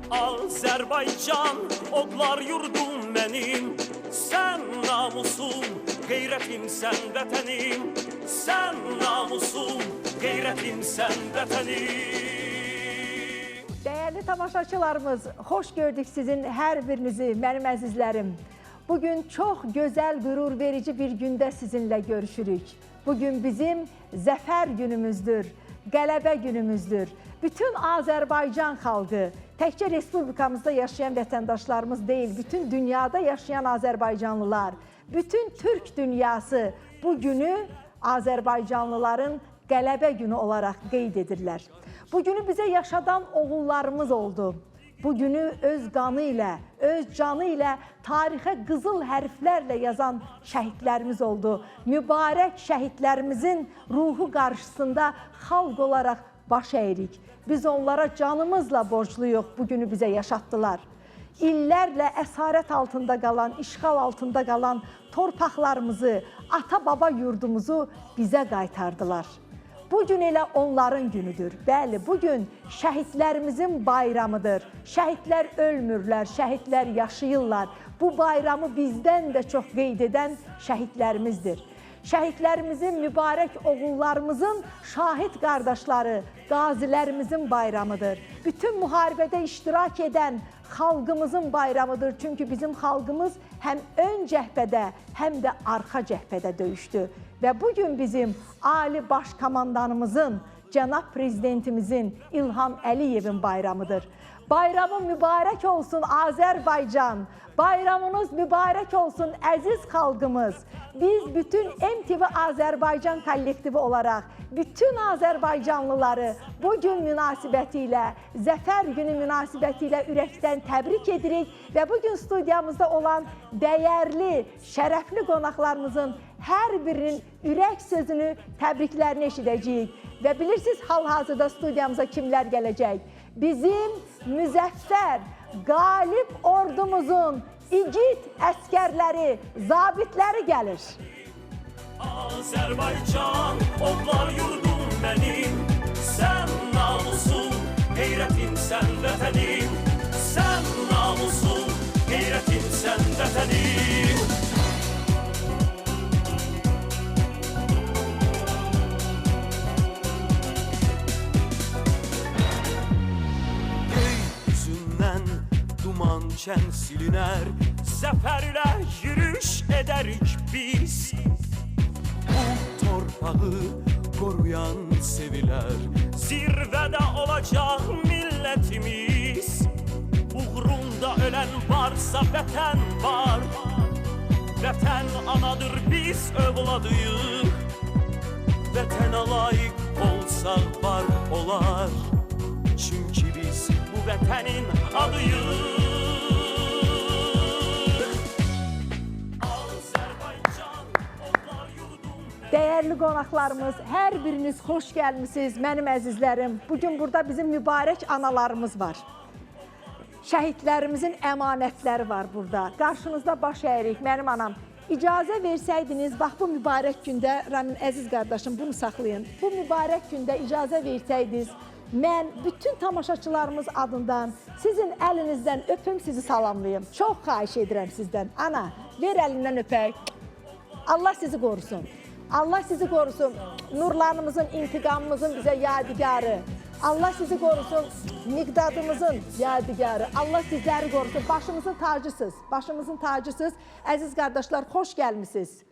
Azərbaycan, odlar yurdum mənim, sən namusum, qeyrətimsən vətənim, sən namusum, qeyrətimsən vətənim. Değerli tamaşaçılarımız, hoş gördük sizin her birinizi, benim əzizlərim. Bugün çok güzel, gurur verici bir günde sizinle görüşürük. Bugün bizim zəfər günümüzdür, qələbə günümüzdür. Bütün Azərbaycan xalqı, təkcə Respublikamızda yaşayan vətəndaşlarımız deyil, bütün dünyada yaşayan Azərbaycanlılar, bütün Türk dünyası bu günü Azərbaycanlıların qələbə günü olaraq qeyd edirlər. Bu günü bizə yaşadan oğullarımız oldu. Bu günü öz qanı ilə, öz canı ilə tarixə qızıl hərflərlə yazan şəhidlərimiz oldu. Mübarək şəhidlərimizin ruhu qarşısında xalq olaraq baş əyirik. Biz onlara canımızla borcluyuq, bu günü bizə yaşatdılar. İllərlə əsarət altında qalan, işğal altında qalan torpaqlarımızı, ata-baba yurdumuzu bizə qaytardılar. Bugün elə onların günüdür. Bəli, bugün şəhidlərimizin bayramıdır. Şəhidlər ölmürlər, şəhidlər yaşayırlar. Bu bayramı bizdən də çox qeyd edən şəhidlərimizdir. Şəhidlərimizin, mübarək oğullarımızın, şahid qardaşları, qazilərimizin bayramıdır. Bütün müharibədə iştirak edən xalqımızın bayramıdır. Çünki bizim xalqımız həm ön cəhbədə, həm də arxa cəhbədə döyüşdü. Və bugün bizim Ali Baş Komandanımızın, Cənab Prezidentimizin, İlham Əliyevin bayramıdır. Bayramı mübarək olsun Azərbaycan, bayramınız mübarək olsun əziz xalqımız. Biz bütün MTV Azərbaycan kollektivi olaraq bütün Azərbaycanlıları bugün münasibəti ilə, Zəfər günü münasibəti ilə ürəkdən təbrik edirik və bugün studiyamızda olan dəyərli, şərəfli qonaqlarımızın hər birinin ürək sözünü, təbriklərini eşidəcəyik. Və bilirsiniz, hal-hazırda studiyamıza kimlər gələcək? Bizim müzəffər, qalib ordumuzun igid əskərləri, zabitləri gəlir. Azərbaycan, odlar yurdum mənim, sən namusum, qeyrətimsən vətənim, sən namusum, qeyrətimsən vətənim. Duman silinər, zəfərlə yürüş edərik biz. Bu torpağı qoruyan sevilər, zirvədə olacaq millətimiz. Uğrunda ölən varsa vətən var, vətən anadır, biz övladıyıq. Vətənə layiq olsaq var olar, çünki biz bu vətənin adıyıq. Değerli qonaqlarımız, hər biriniz xoş gəlmisiniz, mənim əzizlərim. Bugün burada bizim mübarək analarımız var. Şəhidlərimizin əmanətləri var burada. Qarşınızda baş əyirik, mənim anam. İcazə versəydiniz, bax bu mübarək gündə, Ramin əziz qardaşım, bunu saxlayın. Bu mübarək gündə icazə versəydiniz, mən bütün tamaşaçılarımız adından sizin əlinizdən öpüm, sizi salamlayım. Çox xahiş edirəm sizdən. Ana, ver əlindən öpək. Allah sizi qorusun. Allah sizi korusun, nurlarımızın, intikamımızın bize yadigarı. Allah sizi korusun, miqdadımızın yadigarı. Allah sizleri korusun, başımızın tacısız, başımızın tacısız. Əziz qardaşlar, xoş gəlmisiniz.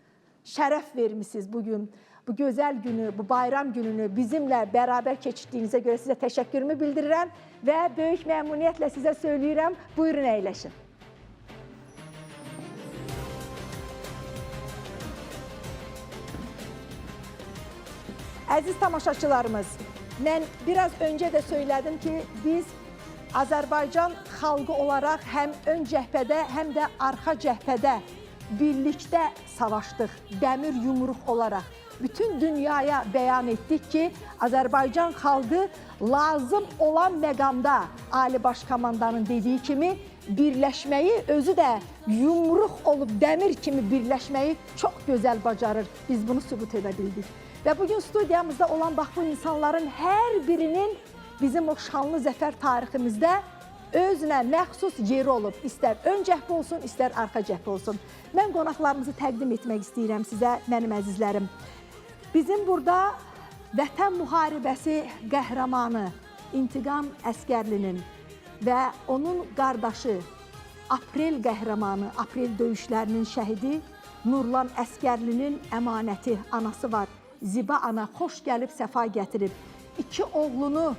Şərəf vermişsiniz bugün. Bu güzel günü, bu bayram gününü bizimle beraber keçirdiyinizə görə sizə təşəkkürümü bildirirəm və böyük məmnuniyyətlə sizə söyləyirəm, buyurun əyləşin. Əziz tamaşaçılarımız, mən biraz önce de söyledim ki, biz Azərbaycan xalqı olaraq həm ön cəhbədə, həm də arxa cəhbədə birlikdə savaşdıq, dəmir yumruq olaraq. Bütün dünyaya bəyan etdik ki, Azərbaycan xalqı lazım olan məqamda Ali Baş Komandanın dediği kimi birləşməyi, özü də yumruq olub dəmir kimi birləşməyi çox gözəl bacarır. Biz bunu sübut edə bildik. Və bugün studiyamızda olan bax bu insanların hər birinin bizim o şanlı zəfər tariximizdə özünə məxsus yeri olub. İstər ön cəhbə olsun, istər arxa cəhbə olsun. Mən qonaqlarımızı təqdim etmək istəyirəm sizə, mənim əzizlərim. Bizim burada Vətən müharibəsi qəhrəmanı İntiqam Əskərlinin və onun qardaşı Aprel qəhrəmanı, Aprel döyüşlərinin şəhidi Nurlan Əskərlinin əmanəti anası var. Ziba ana xoş gəlib, səfa gətirib. 2 oğlunu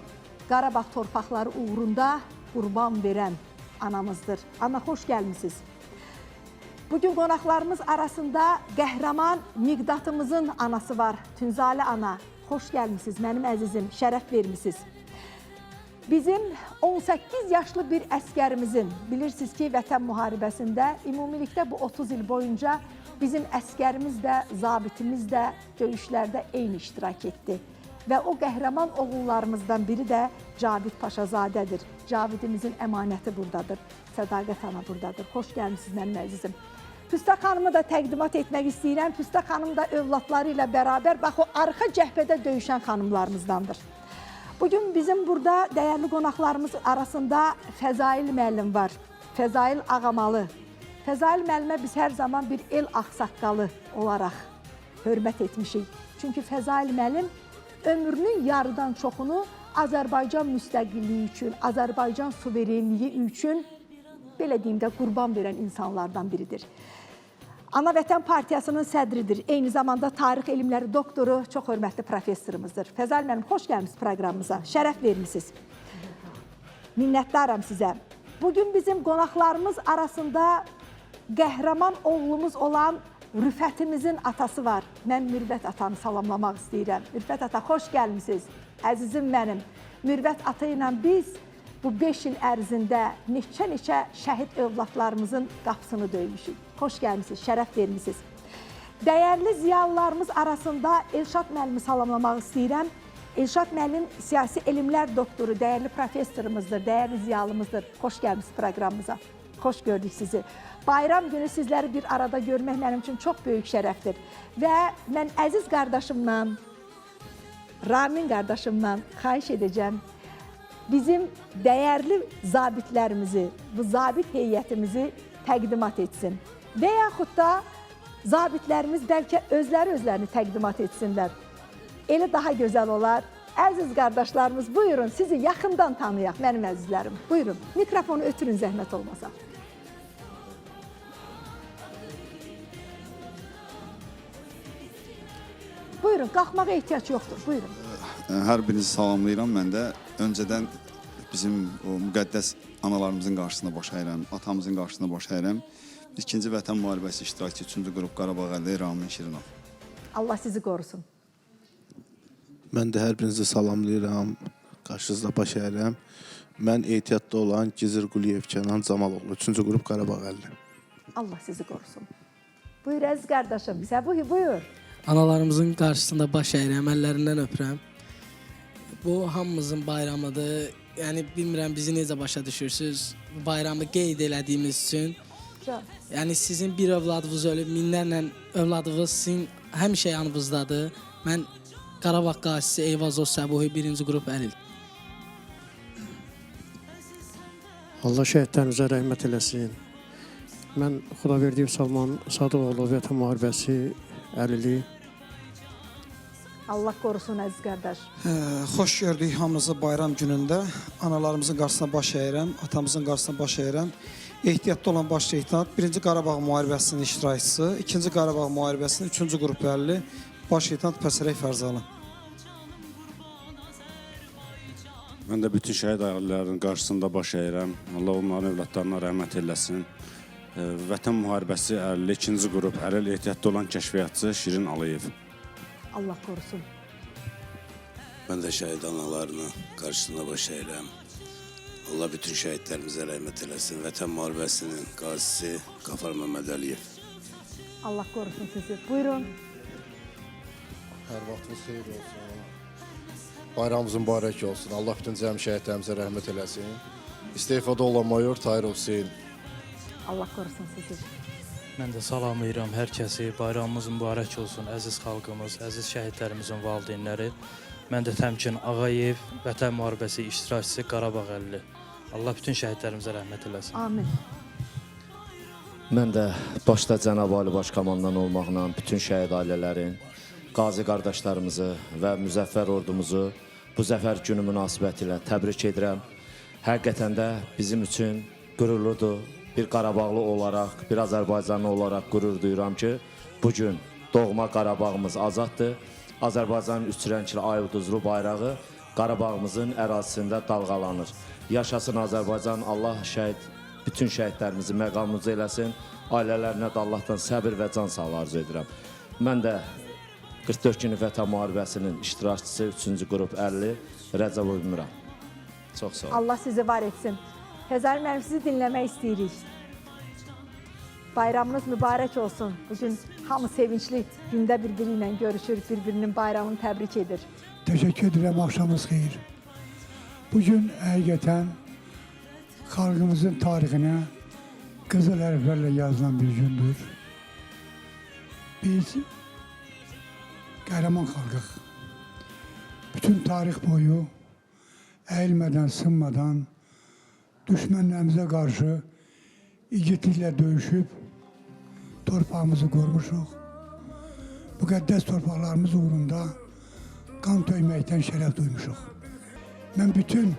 Qarabağ torpaqları uğrunda qurban verən anamızdır. Ana, xoş gəlmisiniz. Bugün qonaqlarımız arasında qəhrəman Miqdatımızın anası var, Tünzalə ana. Xoş gəlmisiniz, mənim əzizim, şərəf vermisiniz. Bizim 18 yaşlı bir əskərimizin, bilirsiniz ki, Vətən müharibəsində, ümumilikdə bu 30 il boyunca bizim əskərimiz də, zabitimiz də döyüşlərdə eyni iştirak etdi. Və o qəhrəman oğullarımızdan biri də Cavid Paşazadədir. Cavidimizin əmanəti buradadır, Sədaqət ana buradadır. Xoş gəlmisiniz, mənim əzizim. Püstə xanımı da təqdimat etmək istəyirəm. Püstə xanım da övladları ilə bərabər, bax, o arxa cəhbədə döyüşən xanımlarımızdandır. Bugün bizim burada dəyərli qonaqlarımız arasında Fəzail müəllim var, Fəzail Ağamalı. Fəzail müəllimə biz hər zaman bir el ağsaqqalı olaraq hörmət etmişik. Çünki Fəzail müəllim ömrünün yarıdan çoxunu Azərbaycan müstəqilliyi üçün, Azərbaycan suverenliyi üçün, belə deyim də, qurban verən insanlardan biridir. Ana Vətən Partiyasının sədridir, eyni zamanda tarix elmləri doktoru, çox hörmətli professorumuzdur. Fəzail müəllim, xoş gəlmişsiniz proqramımıza, şərəf vermişsiniz. Minnətdaram sizə. Bugün bizim qonaqlarımız arasında qəhrəman oğlumuz olan Rüfətimizin atası var. Mən Mürvət atanı salamlamaq istəyirəm. Mürvət ata, xoş gəlmişsiniz, əzizim mənim. Mürvət ata ilə biz bu 5 il ərzində neçə şəhid övladlarımızın qapısını döymüşük. Xoş gəlmişsiniz, şərəf vermişsiniz. Dəyərli ziyalılarımız arasında Elşad müəllimi salamlamaq istəyirəm. Elşad müəllim siyasi elmlər doktoru, dəyərli professorumuzdur, dəyərli ziyalımızdır. Xoş gəlmişsiniz proqramımıza. Xoş gördük sizi. Bayram günü sizləri bir arada görmək mənim üçün çox böyük şərəfdir. Və mən əziz qardaşımdan, Ramin qardaşımdan xahiş edəcəm, bizim dəyərli zabitlərimizi, bu zabit heyətimizi təqdimat etsin. Və yaxud da zabitlərimiz bəlkə özlərini təqdimat etsinlər. Elə daha gözəl olar. Əziz qardaşlarımız, buyurun, sizi yaxından tanıyaq, mənim əzizlərim. Buyurun, mikrofonu ötürün, zəhmət olmasa. Buyurun, qalxmağa ehtiyac yoxdur, buyurun. Hər birinizi salamlayıram mən də. Öncədən bizim o müqəddəs analarımızın qarşısında baş əyirəm, atamızın qarşısında baş əyirəm. İkinci Vətən müharibəsi iştirakçı 3-cü qrup Qarabağ əlli Ramin Şirinov. Allah sizi qorusun. Mən də hər birinizi salamlayıram, qarşınızda baş əyirəm. Mən ehtiyatda olan Gizir Quliyev Kənan Camaloğlu, 3-cü qrup Qarabağ əlli. Allah sizi qorusun. Buyur əziz qardaşım, Səbuhi, buyur. Analarımızın qarşısında baş əyirəm, əllərindən öpürəm. Bu hamımızın bayramıdır. Yəni bilmirəm bizi necə başa düşürsüz. Bu bayramı qeyd elədiyimiz üçün. Yəni sizin bir övladınız ölüb, minlərlə övladınız sizin həmişə yanınızdadır. Mən Qarabağ qazisi Eyvazov Səbuhi 1-ci qrup Əlil. Allah şəhidlərimizə rəhmət eləsin. Mən Xudaverdiyev Salman Sadıqoğlu Vətən müharibəsi Əlili. Allah qorusun əziz qardaş. Xoş gördük hamınızı bayram günündə. Analarımızın qarşısına baş əyirəm, atamızın qarşısına baş əyirəm. Ehtiyatda olan baş leytenant 1-ci Qarabağ müharibəsinin iştirakçısı, 2-ci Qarabağ müharibəsinin 3-cü qrup əlli baş leytenant Pəsərək Fərzanı. Mən də bütün şəhid ailələrinin qarşısında baş əyirəm. Allah onların övladlarına rəhmət eləsin. Vətən müharibəsi 52-ci qrup əlil ehtiyatda olan kəşfiyyatçı Şirin Aliyev. Allah qorusun. Mən də şəhid analarının qarşısında baş əyirəm. Allah bütün şəhidlərimizə rəhmət eləsin. Vətən müharibəsinin qazisi Qafar Məmməd Əliyev. Allah qorusun sizi. Buyurun. Hər vaxtınız xeyir olsun. Bayramımız mübarək olsun. Allah bütün cəmi şəhidlərimizə rəhmət eləsin. İstefada olan mayor Tahir Hüseyin. Allah qorusun sizi. Mən də salamlayıram hər kəsi. Bayramımız mübarək olsun, əziz xalqımız, əziz şəhidlərimizin valideynləri. Mən də Təmkin Ağayev, Vətən müharibəsi iştirakçısı Qarabağ əlli. Allah bütün şəhidlərimizə rəhmət eləsin. Amin. Mən də başda Cənab Ali Baş Komandan olmaqla bütün şəhid ailələrin, qazi qardaşlarımızı və müzəffər ordumuzu bu zəfər günü münasibəti ilə təbrik edirəm. Həqiqətən də bizim üçün qürurludur. Bir Qarabağlı olaraq, bir Azərbaycanlı olaraq qürur duyuram ki, bugün doğma Qarabağımız azaddır. Azərbaycanın üç rəngli ay ulduzlu bayrağı Qarabağımızın ərazisində dalğalanır. Yaşasın Azərbaycan, Allah bütün şəhidlərimizi məqamımızı eləsin. Ailələrinə də Allahdan səbir və can sağlığı arzu edirəm. Mən də 44 günlük Vətən müharibəsinin iştirakçısı 3-cü qrup 50 Rəcəb Ümran. Çox sağ olun. Allah sizi var etsin. Xəzər müəllim, sizi dinləmək istəyirik. Bayramınız mübarək olsun. Bugün hamı sevinçli gündə birbiri ilə görüşür, birbirinin bayramını təbrik edir. Teşekkür ederim, akşamınız xeyir. Bugün həqiqətən xalqımızın tarixinə qızıl hərflərlə yazılan bir gündür. Biz qəhrəman xalqıq. Bütün tarix boyu əyilmədən, sınmadan düşmənlərimizə qarşı igidliklə döyüşüb torpağımızı qormuşuq. Müqəddəs torpaqlarımız uğrunda qan töyməkdən şərəf duymuşuq. Mən bütün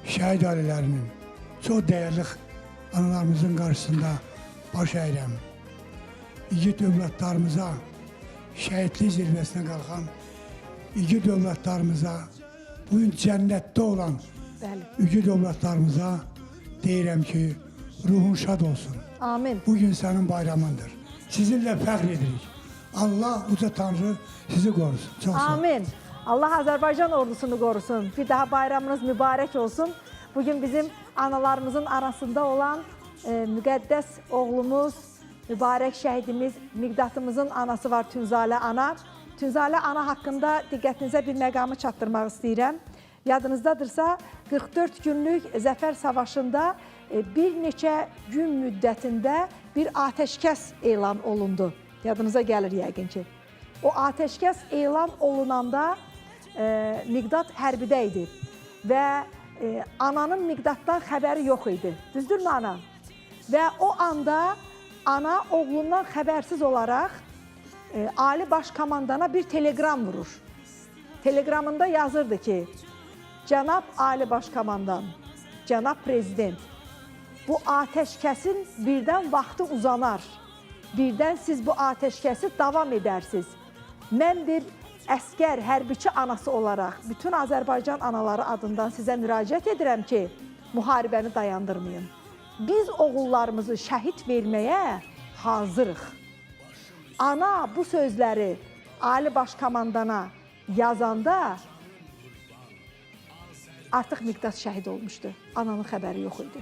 şəhid ailələrinin, çox dəyərli analarımızın qarşısında baş əyirəm. İgid övladlarımıza, şəhidlik zirvəsinə qalxan igid övladlarımıza, bugün cənnətdə olan igid övladlarımıza deyirəm ki, ruhun şad olsun. Amin. Bugün sənin bayramındır. Sizinlə fəxr edirik. Allah uca Tanrı sizi qorusun. Çox sağ olun. Amin. Allah Azərbaycan ordusunu qorusun. Bir daha bayramınız mübarək olsun. Bugün bizim analarımızın arasında olan müqəddəs oğlumuz, mübarək şəhidimiz, Miqdatımızın anası var, Tünzalə ana. Tünzalə ana haqqında diqqətinizə bir məqamı çatdırmaq istəyirəm. Yadınızdadırsa, 44 günlük Zəfər Savaşında bir neçə gün müddətində bir atəşkəs elan olundu. Yadınıza gəlir yəqin ki. O atəşkəs elan olunanda Miqdat hərbidə idi və ananın Miqdatdan xəbəri yox idi. Düzdürmü ana? Və o anda ana oğlundan xəbərsiz olaraq Ali Baş Komandana bir telegram vurur. Telegramında yazırdı ki, Cənab Ali Baş Komandan, Cənab Prezident, bu atəşkəsin birdən vaxtı uzanar. Birdən siz bu atəşkəsi davam edərsiniz. Mən bir əskər, hərbiçi anası olaraq bütün Azərbaycan anaları adından sizə müraciət edirəm ki, müharibəni dayandırmayın. Biz oğullarımızı şəhid verməyə hazırıq. Ana bu sözləri Ali Baş Komandana yazanda artıq Miqdat şəhid olmuşdu. Ananın xəbəri yox idi.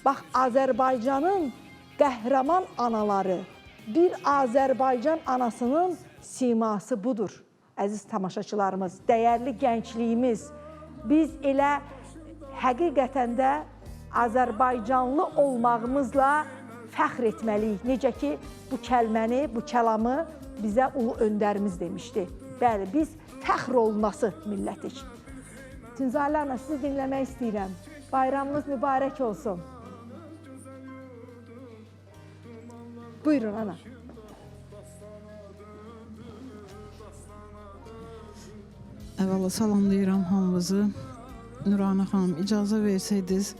Bax, Azərbaycanın qəhrəman anaları, bir Azərbaycan anasının siması budur. Əziz tamaşaçılarımız, dəyərli gəncliyimiz, biz elə həqiqətən də Azərbaycanlı olmağımızla fəxr etməliyik. Necə ki, bu kəlməni, bu kəlamı bizə ulu öndərimiz demişdi. Bəli, biz fəxr olunası millətik. Tünzalə ana, sizi dinləmək istəyirəm. Bayramınız mübarək olsun. Buyurun ana. Əvvəla salamlayıram hamınızı. Nurana xanım, icazə versəydiniz,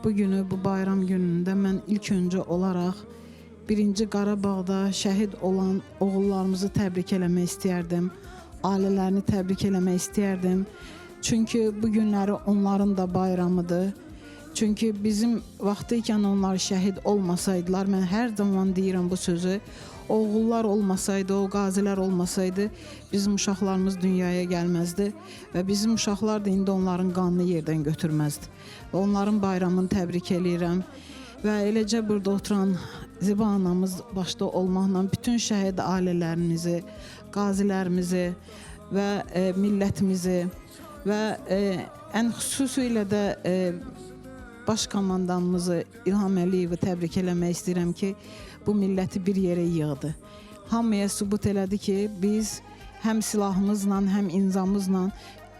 bugünü, bu bayram günündə mən ilk öncə olaraq 1-ci Qarabağda şəhid olan oğullarımızı təbrik eləmək istəyərdim. Ailələrini təbrik eləmək istəyərdim. Çünki bu günləri onların da bayramıdır. Çünki bizim vaxtı ikən onlar şəhid olmasaydılar, mən hər zaman deyirəm bu sözü, oğullar olmasaydı, o qazilər olmasaydı, bizim uşaqlarımız dünyaya gəlməzdi və bizim uşaqlar da indi onların qanını yerdən götürməzdi. Və onların bayramını təbrik eləyirəm və eləcə burada oturan Ziba anamız başda olmaqla bütün şəhid ailələrimizi, qazilərimizi və millətimizi və ən xüsusilə də Baş komandanımızı İlham Əliyevi təbrik eləmək istəyirəm ki, bu milləti bir yerə yığdı. Hamıya sübut elədi ki, biz həm silahımızla, həm imzamızla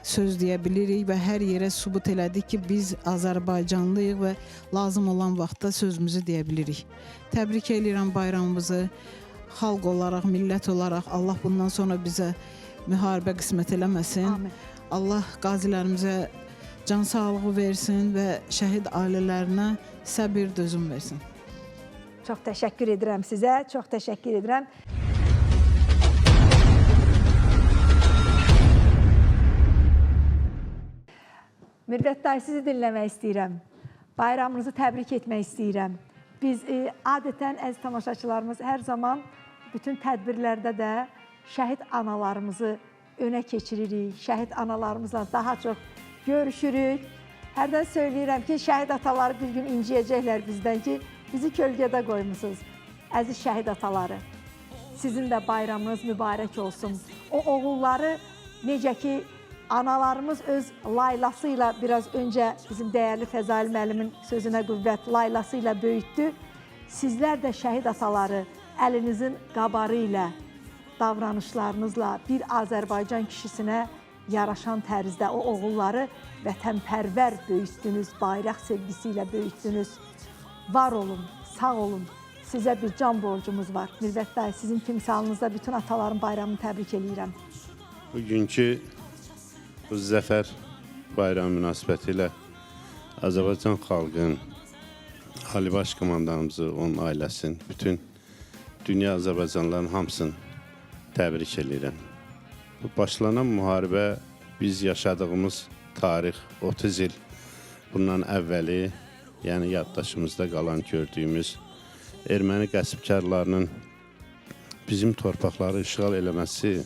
söz deyə bilirik və hər yerə sübut elədik ki, biz Azərbaycanlıyıq və lazım olan vaxtda sözümüzü deyə bilirik. Təbrik edirəm bayramımızı. Xalq olaraq, millət olaraq Allah bundan sonra bizə müharibə qismət eləməsin. Amin. Allah qazilərimizə can sağlığı versin və şəhid ailələrinə səbir, dözüm versin. Çox təşəkkür edirəm sizə, çox təşəkkür edirəm. Mürvət dayı, sizi dinləmək istəyirəm. Bayramınızı təbrik etmək istəyirəm. Biz adətən, əziz tamaşaçılarımız, hər zaman bütün tədbirlərdə də şəhid analarımızı önə keçiririk. Şəhid analarımızla daha çox görüşürük. Hərdən söyləyirəm ki, şəhid ataları bir gün inciyəcəklər bizdən ki, bizi kölgədə qoymusunuz. Əziz şəhid ataları, sizin də bayramınız mübarək olsun. O oğulları necə ki, analarımız öz laylası ilə biraz öncə bizim dəyərli Fəzail müəllimin sözünə qüvvət laylası ilə böyütdü. Sizlər də şəhid ataları əlinizin qabarı ilə, davranışlarınızla bir Azərbaycan kişisinə yaraşan tərzdə o oğulları vətənpərvər böyütdünüz, bayraq sevgisi ilə böyütdünüz. Var olun, sağ olun. Sizə bir can borcumuz var. Mürvət dayı, sizin timsalınızda bütün ataların bayramını təbrik edirəm. Bugünkü bu Zəfər bayramı münasibəti ilə Azərbaycan xalqının, Ali Baş Komandanımızı, onun ailəsinin, bütün dünya Azərbaycanlıların hamısını təbrik edirəm. Başlanan müharibə biz yaşadığımız tarix 30 il bundan əvvəli, yəni yaddaşımızda qalan gördüyümüz erməni qəsbkarlarının bizim torpaqları işğal eləməsi,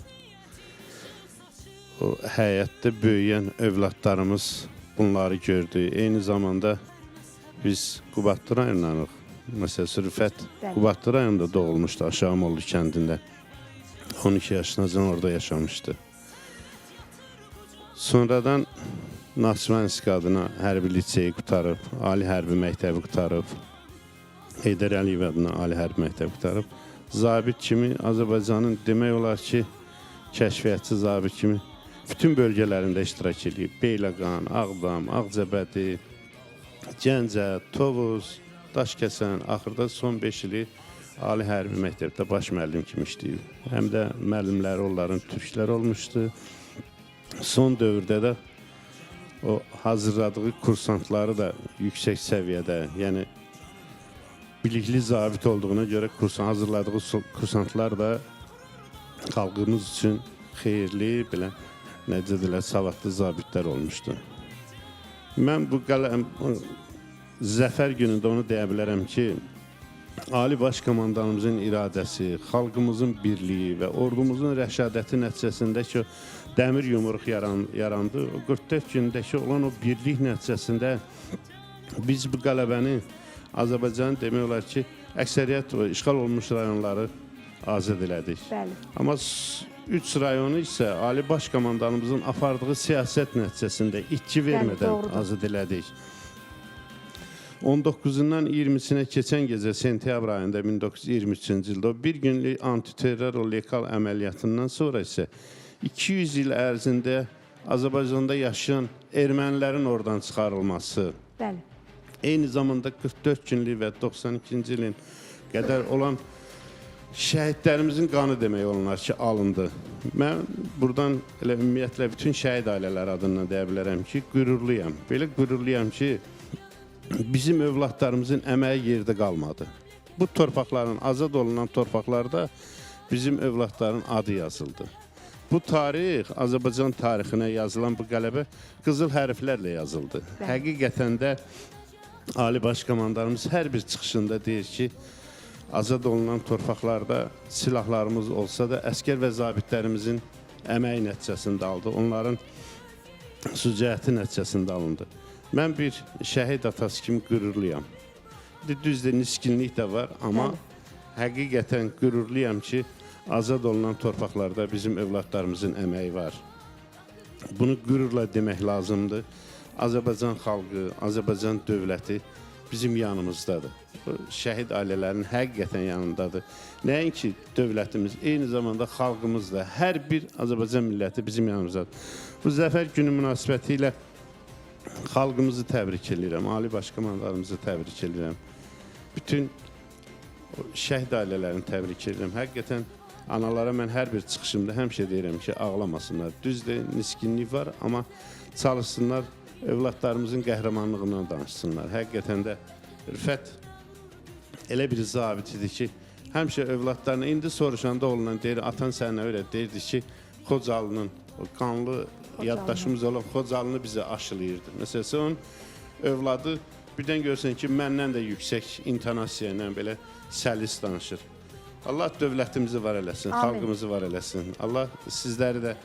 o həyətdə böyüyən övladlarımız bunları gördü. Eyni zamanda biz Qubadlı rayonlarıq. Məsələn, Rüfət Qubadlı rayonunda doğulmuşdu, Aşağımoğlu kəndində. 12 yaşınacan orada yaşamışdı. Sonradan Naxçıvan İstiqadına hərbi liseyi qutarıb, Ali Hərbi məktəbi qutarıb, Heydər Əliyev adına Ali Hərbi məktəbi qutarıb. Zabit kimi Azərbaycanın demək olar ki, kəşfiyyatçı zabit kimi bütün bölgələrində iştirak edib. Beyləqan, Ağdam, Ağcabədi, Gəncə, Tovuz, Daşkəsən, axırda son 5 ili Ali Hərbi məktəbdə baş müəllim kimi işləyib. Həm də müəllimləri onların türklər olmuşdu. Son dövrdə də o hazırladığı kursantları da yüksək səviyyədə, yəni bilikli zabit olduğuna görə hazırladığı kursantlar da xalqımız üçün xeyirli, belə necə deyirlər, savadlı zabitlər olmuşdu. Mən bu Zəfər günündə onu deyə bilərəm ki, Ali Baş Komandanımızın iradəsi, xalqımızın birliyi və ordumuzun rəşadəti nəticəsində ki, dəmir yumruq yarandı. O 44 gündəki olan o birlik nəticəsində biz bu qələbəni Azərbaycanın demək olar ki, əksəriyyət işğal olmuş rayonları azad elədik. Bəli. Amma 3 rayonu isə Ali Baş Komandanımızın apardığı siyasət nəticəsində itki vermədən azad elədik. 19-undan 20-sinə keçən gecə sentyabr ayında 1923-cü ildə o bir günlük antiterror lekal əməliyyatından sonra isə 200 il ərzində Azərbaycanda yaşayan ermənilərin oradan çıxarılması, Bəli. eyni zamanda 44 günlük və 92-ci ilin qədər olan şəhidlərimizin qanı demək olanlar ki, alındı. Mən buradan elə ümumiyyətlə bütün şəhid ailələri adından deyə bilərəm ki, qürurluyam. Belə qürurluyam ki, bizim övladlarımızın əməyi yerdə qalmadı. Bu torpaqların, azad olunan torpaqlarda bizim övladların adı yazıldı. Bu tarix, Azərbaycan tarixinə yazılan bu qələbə qızıl hərflərlə yazıldı. Həqiqətən də Ali Baş Komandanımız hər bir çıxışında deyir ki, azad olunan torpaqlarda silahlarımız olsa da əskər və zabitlərimizin əməyi nəticəsində aldı. Onların sücəti nəticəsində alındı. Mən bir şəhid atası kimi qürurluyam. Düzdür, niskinlik də var, amma həqiqətən qürurluyam ki, azad olunan torpaqlarda bizim övladlarımızın əməyi var. Bunu qürurla demək lazımdır. Azərbaycan xalqı, Azərbaycan dövləti bizim yanımızdadır. Şəhid ailələrinin həqiqətən yanındadır. Nəinki dövlətimiz, eyni zamanda xalqımız da, hər bir Azərbaycan milləti bizim yanımızdadır. Bu Zəfər günü münasibətilə xalqımızı təbrik edirəm, ali baş komandalarımızı təbrik edirəm. Bütün şəhid ailələrini təbrik edirəm. Həqiqətən analara mən hər bir çıxışımda həmişə deyirəm ki, ağlamasınlar. Düzdür, niskinlik var, amma çalışsınlar, övladlarımızın qəhrəmanlığından danışsınlar. Həqiqətən də Rüfət elə bir zabit idi ki, həmişə övladlarına indi soruşanda olunan deyir, atan sənə öyle deyirdi ki, Xocalının, o qanlı yaddaşımız olan Xocalını bizi aşılayırdı. Məsələn, onun övladı birdən görsən ki, məndən də yüksək intonasiya ilə belə səlis danışır. Allah dövlətimizi var eləsin, xalqımızı var eləsin. Allah sizləri də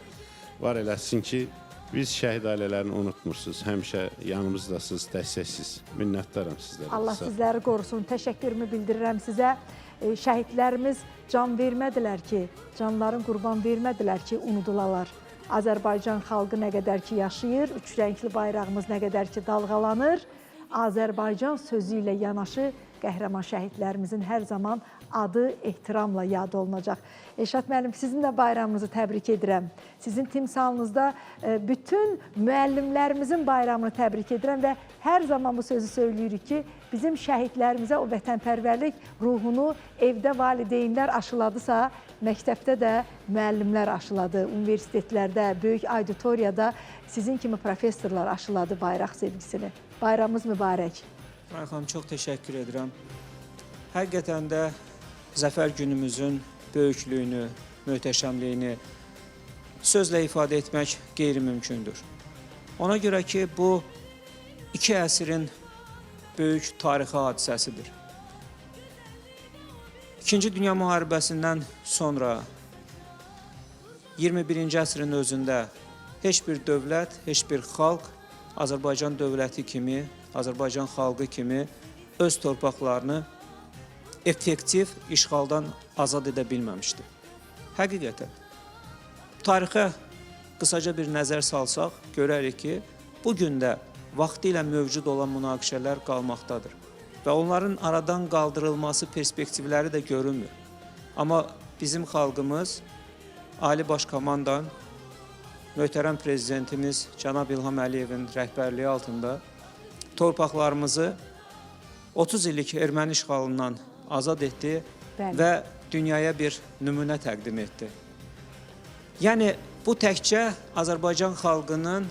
var eləsin ki, biz şəhid ailələrini unutmursunuz. Həmişə yanımızdasınız, dəstəksiz. Minnətdaram sizlərə. Allah sizləri qorusun. Təşəkkürümü bildirirəm sizə. Şəhidlərimiz can vermədilər ki, canların qurban vermədilər ki, unudulalar. Azərbaycan xalqı nə qədər ki yaşayır, üç rəngli bayrağımız nə qədər ki dalğalanır, Azərbaycan sözü ilə yanaşı qəhrəman şəhidlərimizin hər zaman adı ehtiramla yad olunacaq. Elşad müəllim, sizin də bayramınızı təbrik edirəm. Sizin timsalınızda bütün müəllimlərimizin bayramını təbrik edirəm və hər zaman bu sözü söyləyirik ki, bizim şəhidlərimizə o vətənpərvərlik ruhunu evdə valideynlər aşıladısa, məktəbdə də müəllimlər aşıladı, universitetlərdə, böyük auditoriyada sizin kimi professorlar aşıladı bayraq sevgisini. Bayramımız mübarək. Xanım, çox təşəkkür edirəm. Həqiqətən də Zəfər günümüzün böyüklüyünü, möhtəşəmliyini sözlə ifadə etmək qeyri-mümkündür. Ona görə ki, bu 2 əsrin böyük tarixi hadisəsidir. 2-ci Dünya Müharibəsindən sonra 21-ci əsrin özündə heç bir dövlət, heç bir xalq Azərbaycan dövləti kimi, Azərbaycan xalqı kimi öz torpaqlarını effektiv işğaldan azad edə bilməmişdir. Həqiqətən, tarixə qısaca bir nəzər salsaq, görərik ki, bugün də vaxtı ilə mövcud olan münaqişələr qalmaqdadır və onların aradan qaldırılması perspektivləri də görünmür. Amma bizim xalqımız, Ali Baş Komandan, möhtərəm prezidentimiz Cənab İlham Əliyevin rəhbərliyi altında torpaqlarımızı 30 illik erməni işğalından azad etdi və dünyaya bir nümunə təqdim etdi. Yəni, bu təkcə Azərbaycan xalqının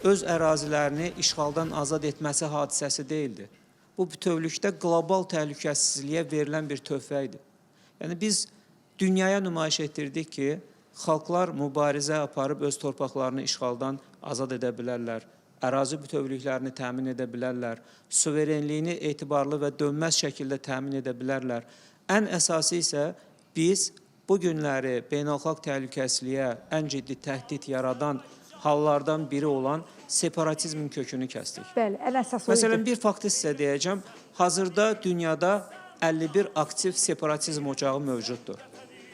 öz ərazilərini işğaldan azad etməsi hadisəsi deyildi. Bu bütövlükdə qlobal təhlükəsizliyə verilən bir töhfə idi. Yəni, biz dünyaya nümayiş etdirdik ki, xalqlar mübarizə aparıb öz torpaqlarını işğaldan azad edə bilərlər, ərazi bütövlüklərini təmin edə bilərlər, suverenliyini etibarlı və dönməz şəkildə təmin edə bilərlər. Ən əsası isə biz bu günləri beynəlxalq təhlükəsizliyə ən ciddi təhdid yaradan hallardan biri olan separatizmin kökünü kəsdik. Bəli, ən əsası o idi. Məsələn, bir faktı sizə deyəcəm. Hazırda dünyada 51 aktiv separatizm ocağı mövcuddur.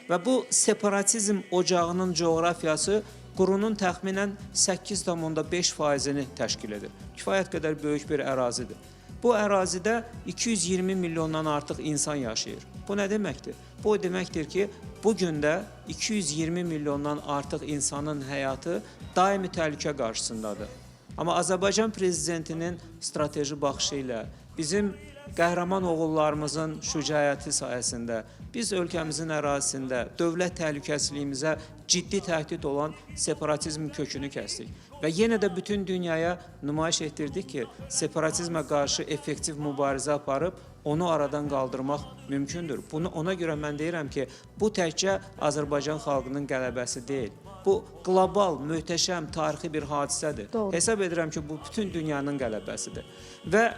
Və bu separatizm ocağının coğrafiyası qurunun təxminən 8,5%-ni təşkil edir. Kifayət qədər böyük bir ərazidir. Bu ərazidə 220 milyondan artıq insan yaşayır. Bu nə deməkdir? Bu deməkdir ki, bugün də 220 milyondan artıq insanın həyatı daimi təhlükə qarşısındadır. Amma Azərbaycan prezidentinin strateji baxışı ilə, bizim qəhrəman oğullarımızın şücaəti sayəsində biz ölkəmizin ərazisində dövlət təhlükəsizliyimizə ciddi təhdid olan separatizm kökünü kəsdik. Və yenə də bütün dünyaya nümayiş etdirdik ki, separatizmə qarşı effektiv mübarizə aparıb onu aradan qaldırmaq mümkündür. Ona görə mən deyirəm ki, bu təkcə Azərbaycan xalqının qələbəsi deyil. Bu qlobal, möhtəşəm, tarixi bir hadisədir. Doğru. Hesab edirəm ki, bu bütün dünyanın qələbəsidir. Və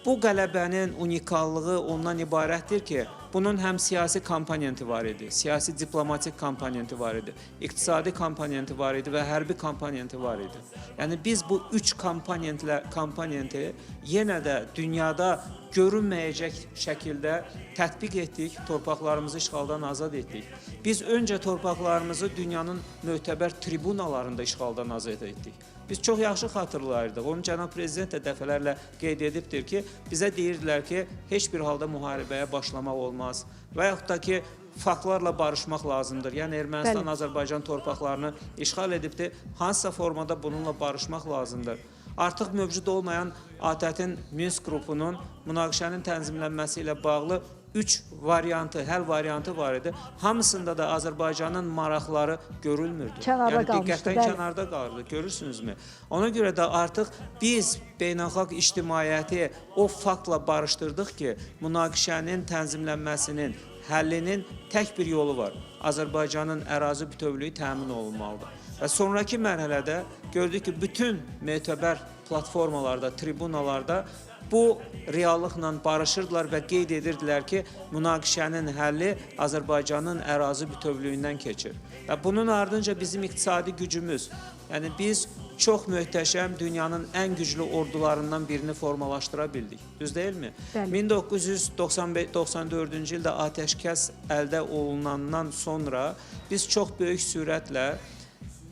bu qələbənin unikallığı ondan ibarətdir ki, bunun həm siyasi komponenti var idi, siyasi diplomatik komponenti var idi, iqtisadi komponenti var idi və hərbi komponenti var idi. Yəni biz bu 3 komponenti yenə də dünyada görünməyəcək şəkildə tətbiq etdik, torpaqlarımızı işğaldan azad etdik. Biz öncə torpaqlarımızı dünyanın möhtəbər tribunalarında işğaldan azad etdik. Biz çox yaxşı xatırlayırdıq. Onu cənab prezident də dəfələrlə qeyd edibdir ki, bizə deyirdilər ki, heç bir halda müharibəyə başlamaq olmaz. Və yaxud da ki, faktlarla barışmaq lazımdır. Yəni Ermənistan Bəli. Azərbaycan torpaqlarını işğal edibdir. Hansısa formada bununla barışmaq lazımdır. Artıq mövcud olmayan ATƏT-in Minsk qrupunun münaqişənin tənzimlənməsi ilə bağlı 3 variantı, həll variantı var idi. Hamısında da Azərbaycanın maraqları görülmürdü. Kənarda Yəni qalmışdı, diqqətdən bəli. kənarda qaldı. Görürsünüzmü? Ona görə də artıq biz beynəlxalq ictimaiyyəti o faktla barışdırdıq ki, münaqişənin tənzimlənməsinin, həllinin tək bir yolu var. Azərbaycanın ərazi bütövlüyü təmin olunmalıdır. Və sonraki mərhələdə gördük ki, bütün mötəbər platformalarda, tribunalarda bu reallıqla barışırdılar və qeyd edirdilər ki, münaqişənin həlli Azərbaycanın ərazi bütövlüyündən keçir. Və bunun ardınca bizim iqtisadi gücümüz, yəni biz çox möhtəşəm dünyanın ən güclü ordularından birini formalaşdıra bildik. Düz deyilmi? Bəli. 1994-cü ildə atəşkəs əldə olunandan sonra biz çox böyük sürətlə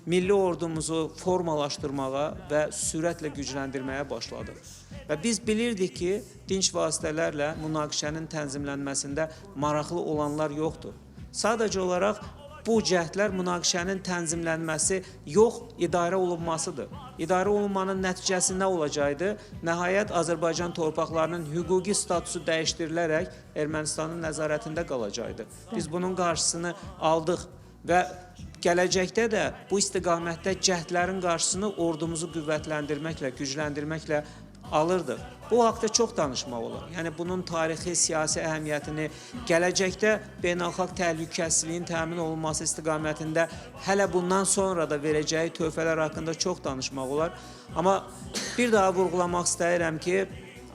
milli ordumuzu formalaşdırmağa və sürətlə gücləndirməyə başladıq. Və biz bilirdik ki, dinç vasitələrlə münaqişənin tənzimlənməsində maraqlı olanlar yoxdur. Sadəcə olaraq bu cəhdlər münaqişənin tənzimlənməsi yox, idarə olunmasıdır. İdarə olunmanın nəticəsi nə olacaqdı? Nəhayət Azərbaycan torpaqlarının hüquqi statusu dəyişdirilərək Ermənistanın nəzarətində qalacaqdı. Biz bunun qarşısını aldıq və gələcəkdə də bu istiqamətdə cəhdlərin qarşısını ordumuzu qüvvətləndirməklə, gücləndirməklə alırdıq. Bu haqda çox danışmaq olur. Yəni bunun tarixi, siyasi əhəmiyyətini, gələcəkdə beynəlxalq təhlükəsizliyin təmin olunması istiqamətində hələ bundan sonra da verəcəyi töhfələr haqqında çox danışmaq olar. Amma bir daha vurğulamaq istəyirəm ki,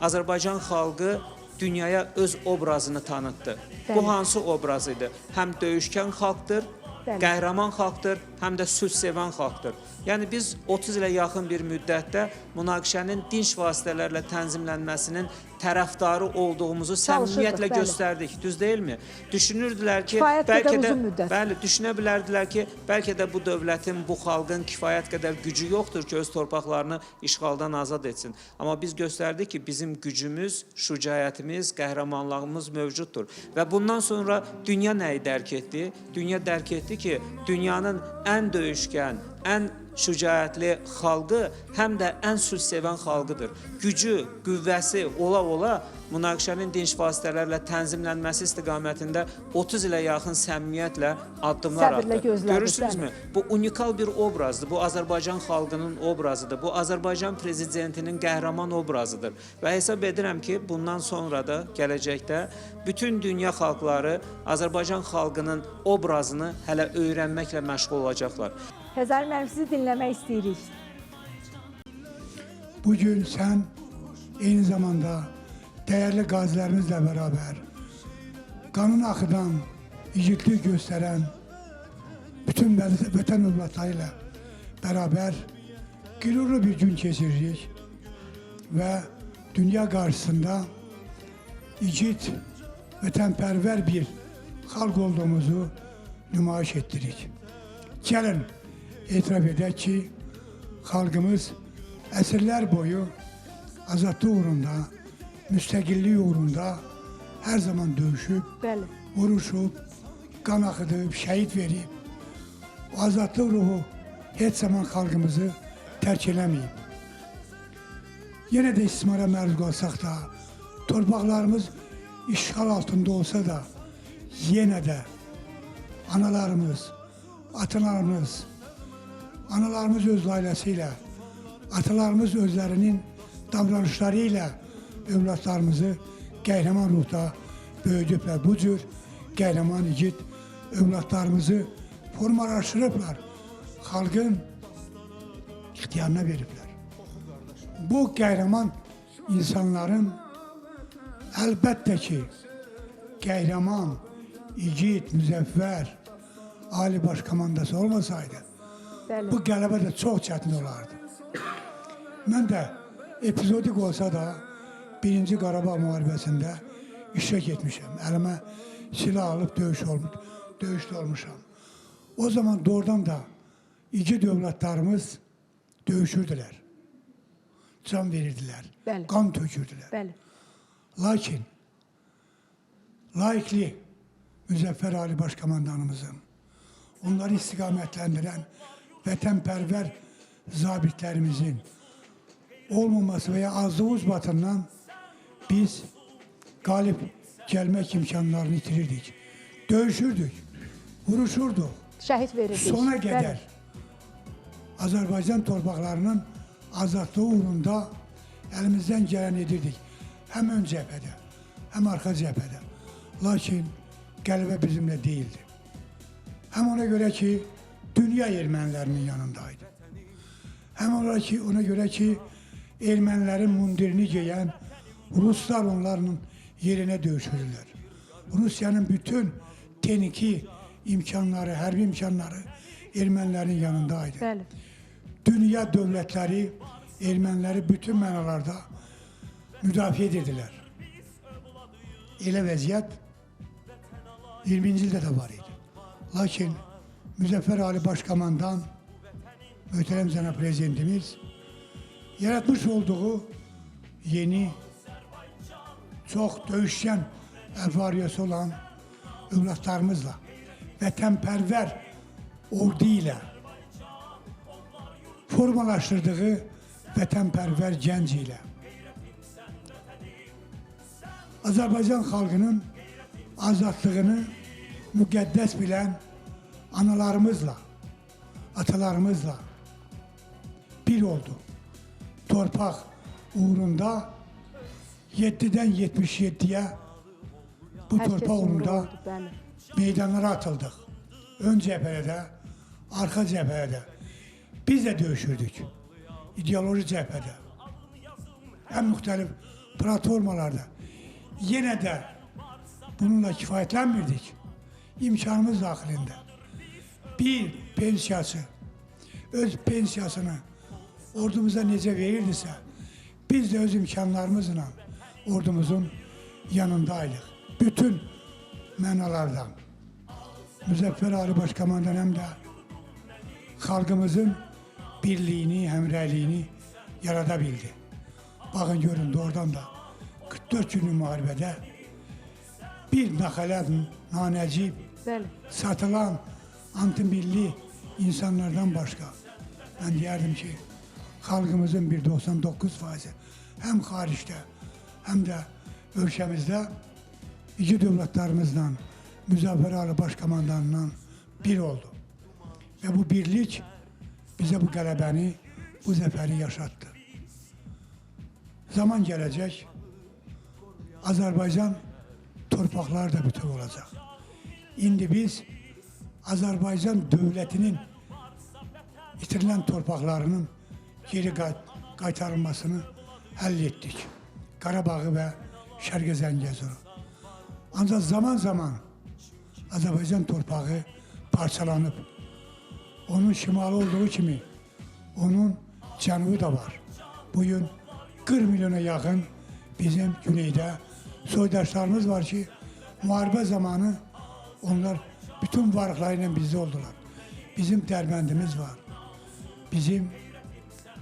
Azərbaycan xalqı dünyaya öz obrazını tanıtdı. Bu hansı obraz idi? Həm döyüşkən xalqdır, qəhrəman xalqdır, həm də sülh sevən xalqdır. Yəni biz 30 ilə yaxın bir müddətdə münaqişənin dinç vasitələrlə tənzimlənməsinin tərəfdarı olduğumuzu səmimiyyətlə göstərdik. Düz deyilmi? Düşünürdülər ki, bəlkə də bəli, düşünə bilərdilər ki, bəlkə də bu dövlətin, bu xalqın kifayət qədər gücü yoxdur ki, öz torpaqlarını işğaldan azad etsin. Amma biz göstərdik ki, bizim gücümüz, şücaətimiz, qəhrəmanlığımız mövcuddur. Və bundan sonra dünya nəyi dərk etdi? Dünya dərk etdi ki, dünyanın ən döyüşkən, ən şücaətli xalqı həm də ən sülh sevən xalqıdır. Gücü, qüvvəsi ola-ola münaqişənin dinç vasitələrlə tənzimlənməsi istiqamətində 30 ilə yaxın səmimiyyətlə addımlar atdı. Görürsünüzmü? Bu unikal bir obrazdır. Bu Azərbaycan xalqının obrazıdır. Bu Azərbaycan prezidentinin qəhrəman obrazıdır. Və hesab edirəm ki, bundan sonra da gələcəkdə bütün dünya xalqları Azərbaycan xalqının obrazını hələ öyrənməklə məşğul olacaqlar. Xəzər müəllim, sizi dinləmək istəyirik. Bugün sən eyni zamanda dəyərli qazilərimizlə bərabər, qanın axıdan, igidlik göstərən bütün vətən övladları ilə bərabər qürurlu bir gün keçiririk və dünya qarşısında igid, vətənpərvər bir xalq olduğumuzu nümayiş etdirik. Gəlin, etiraf edək ki, xalqımız əsrlər boyu azadlıq uğrunda, müstəqillik uğrunda hər zaman döyüşüb, vuruşub, qan axıdıb, şəhid verib. O azadlıq ruhu heç zaman xalqımızı tərk eləməyib. Yenə də istismara məruz qalsaq da, torpaqlarımız işğal altında olsa da, yenə də analarımız, atalarımız, analarımız öz ailəsi ilə, atalarımız özlərinin davranışları ilə övladlarımızı qəhrəman ruhda böyüdüb və bu cür qəhrəman igid övladlarımızı formalaşdırıblar, xalqın ixtiyarına veriblər. Bu qəhrəman insanların əlbəttə ki, qəhrəman, igid, müzəffər, Ali Baş Komandası olmasaydı, bu qələbə də çox çətin olardı. Mən də epizodik olsa da 1-ci Qarabağ müharibəsində iştirak etmişəm. Əlimə silah alıb döyüşdə olmuşam. O zaman doğrudan da igid övladlarımız döyüşürdülər, can verirdilər, qan tökürdülər. Lakin laiklik, Müzəffər Ali Başkomandanımızın, onları istiqamətləndirən vətənpərvər zabitlərimizin olmaması veya azlığı uzbatından biz galip gelmek imkanlarını itirirdik. Dövüşürdük, vuruşurduk. Şəhid verirdik. Sona kadar Bəli. Azerbaycan torpaqlarının azadlığı uğrunda elimizden gelen edirdik. Hem ön cephede, hem arka cephede. Lakin qələbə bizimle değildi. Hem ona göre ki dünya Ermənilərinin yanındaydı. Hem ona göre ki Ermənilərin mundirini giyen Ruslar onların yerine dövüşürler. Rusya'nın bütün tekniki imkanları, hərbi imkanları Ermənilərin yanındaydı. Bəli. Dünya devletleri Erməniləri bütün mənalarda müdafiə edirdiler. Elə vəziyyət 20-ci ildə də var idi. Lakin Müzəffər Ali Başkomandan, möhtərəm cənab prezidentimiz yaratmış olduğu yeni, çox döyüşkən əlvariyası olan övladlarımızla, vətənpərvər ordu ilə formalaşdırdığı vətənpərvər gənc ilə Azərbaycan xalqının azadlığını müqəddəs bilən analarımızla, atalarımızla bir oldu. Torpaq uğrunda 7'den 77'ye bu torpaq uğrunda meydanlara atıldık. Ön cephede, arka cephede. Biz de dövüşürdük. İdeoloji cephede. Hem muhtelif platformalarda. Yine de bununla kifayetlenmirdik. İmkanımız dahilinde. Bir pensiyası, öz pensiyasını ordumuza nece verirdiyse, biz de öz imkanlarımızla ordumuzun yanındaydık. Bütün mənalardan. Müzəffər Ali Başkomandan hem de xalqımızın birliğini, həmrəyliyini yarada bildi. Bakın görün doğrudan da 44 günlük müharibədə bir naxələt, nanəcib, satılan antimilli insanlardan başka ben diyerdim ki xalqımızın bir 99% hem xaricdə hem de ölkəmizdə iki dövlətlərimizlə Müzəffər Ali Başkomandanla bir oldu. Ve bu birlik bize bu qələbəni, bu zəfəri yaşattı. Zaman gelecek, Azerbaycan torpaqları da bütün olacak. İndi biz Azerbaycan devletinin itirilen torpaqlarının geri qaytarılmasını həll ettik. Qarabağı ve Şərqi Zəngəzuru. Ancaq zaman zaman Azerbaycan torpağı parçalanıp onun şimalı olduğu kimi onun cənubu da var. Bugün 40 milyona yakın bizim güneyde soydaşlarımız var ki muharebe zamanı onlar bütün varlıklarıyla bizde oldular. Bizim Dərbendimiz var. Bizim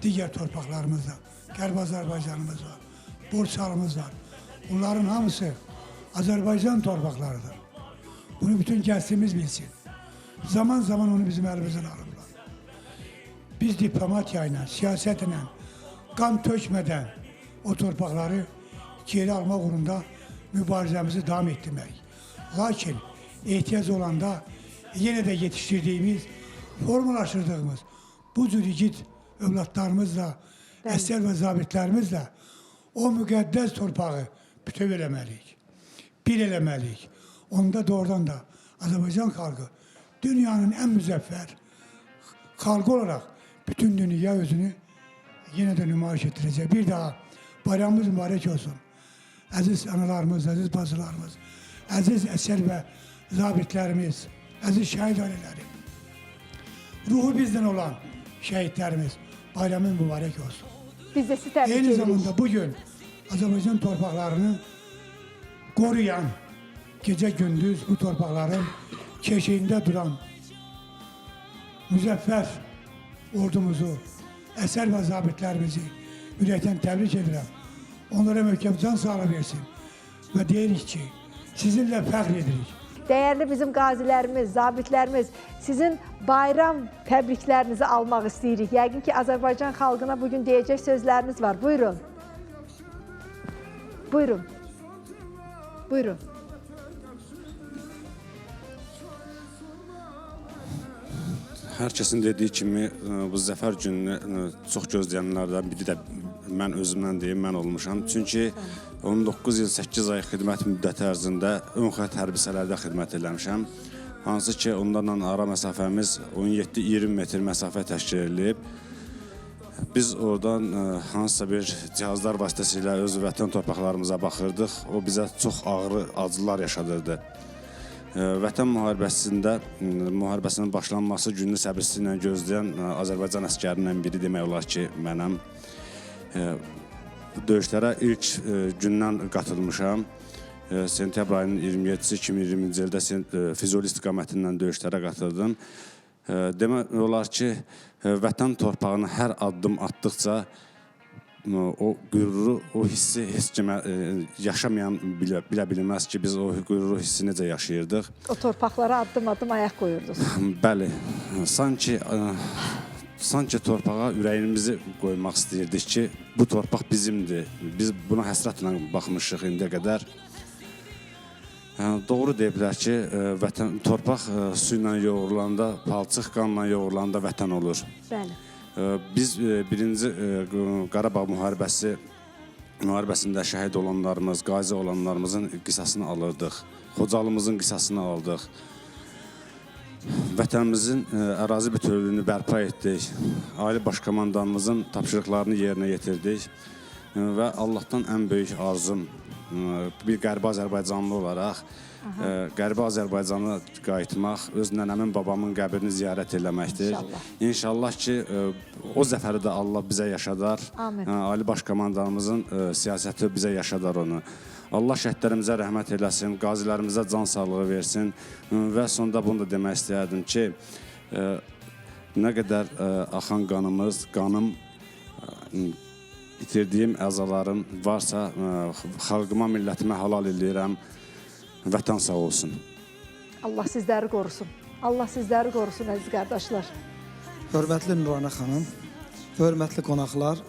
diğer torpaqlarımızda Qərb Azərbaycanımız var. Borçalımız var. Bunların hamısı Azerbaycan torpaqlarıdır. Bunu bütün gəncimiz bilsin. Zaman zaman onu bizim elimizden alırlar. Biz diplomatiyayla, siyasetle, kan tökmeden o torpaqları geri alma uğrunda mübarizemizi devam ettirmek. Lakin ihtiyaç olanda yine de yetiştirdiğimiz, formalaştırdığımız bu cür yiğit övladlarımızla, əsər ve zabitlerimizle o müqəddəs torpağı bütöv eləməliyik, bir eləməliyik. Onda doğrudan da Azerbaycan xalqı dünyanın en müzəffər xalqı olarak bütün dünya özünü yine de nümayiş ettirecek. Bir daha bayramımız mübarek olsun. Aziz analarımız, aziz bacılarımız, aziz əsər ve zabitlerimiz, aziz şehit aileleri, ruhu bizden olan şehitlerimiz bayramın mübarek olsun. Biz de sizi tebrik Aynı ederiz. zamanda bugün Azerbaycan torpaqlarını koruyan, gece gündüz bu torpaqların keşiğinde duran müzəffər ordumuzu, əsər ve zabitlerimizi yürekten tebrik ederim. Onlara möhkəm can sağlığı versin. Ve deyirik ki sizinle fəxr edirik. Dəyərli bizim qazilərimiz, zabitlərimiz, sizin bayram təbriklərinizi almaq istəyirik. Yəqin ki, Azərbaycan xalqına bugün deyəcək sözləriniz var. Buyurun. Buyurun. Buyurun. Hər kəsin dediyi kimi bu zəfər gününü çox gözləyənlərdən biri də mən özümdən deyim, mən olmuşam. Çünki 19 il 8 ay xidmət müddəti ərzində ön xətt hərbiçələrdə xidmət eləmişəm. Hansı ki, onlarla ara məsafəmiz 17-20 metr məsafə təşkil edilib. Biz oradan hansısa bir cihazlar vasitəsilə öz vətən torpaqlarımıza baxırdıq. O bizə çox ağır acılar yaşadırdı. Vətən müharibəsinin başlanması gününü səbirsizliklə gözləyən Azərbaycan əskərindən biri demək olar ki, mənəm. Döyüşlərə ilk gündən qatılmışam. Sentyabr ayının 27-si 2020-ci ildə Füzuli istiqamətindən döyüşlərə qatıldım. Demək olar ki, vətən torpağını hər addım atdıqca o qüruru, o hissi heç kimə yaşamayan bilə bilməz ki, biz o qüruru hissi necə yaşayırdıq. O torpaqlara addım-addım ayaq qoyurdunuz. Bəli, sanki torpağa ürəyimizi qoymaq istəyirdik ki, bu torpaq bizimdir. Biz buna həsrətlə baxmışıq indiyə qədər. Doğru deyiblər ki, torpaq su ilə yoğurulanda, palçıq qanla yoğurulanda vətən olur. Bəli. Biz birinci Qarabağ müharibəsində şəhid olanlarımız, qazi olanlarımızın qisasını alırdıq. Xocalımızın qisasını aldıq. Vətənimizin ərazi bütövlüyünü bərpa etdik. Ali Baş Komandanımızın tapşırıqlarını yerinə yetirdik. Və Allahdan ən böyük arzum bir Qərbi Azərbaycanlı olaraq Qərbi Azərbaycana qayıtmaq, öz nənəmin, babamın qəbrini ziyarət eləməkdir. İnşallah ki, o zəfəri də Allah bizə yaşadar. Ali Baş Komandanımızın siyasəti bizə yaşadar onu. Allah şəhidlərimizə rəhmət eləsin, qazilərimizə can sağlığı versin və sonda bunu da demək istəyərdim ki, nə qədər axan qanımız, qanım, itirdiyim əzalarım varsa, xalqıma, millətimə halal eləyirəm. Vətən sağ olsun. Allah sizləri qorusun. Allah sizləri qorusun, əziz qardaşlar. Hörmətli Nurana xanım, hörmətli qonaqlar,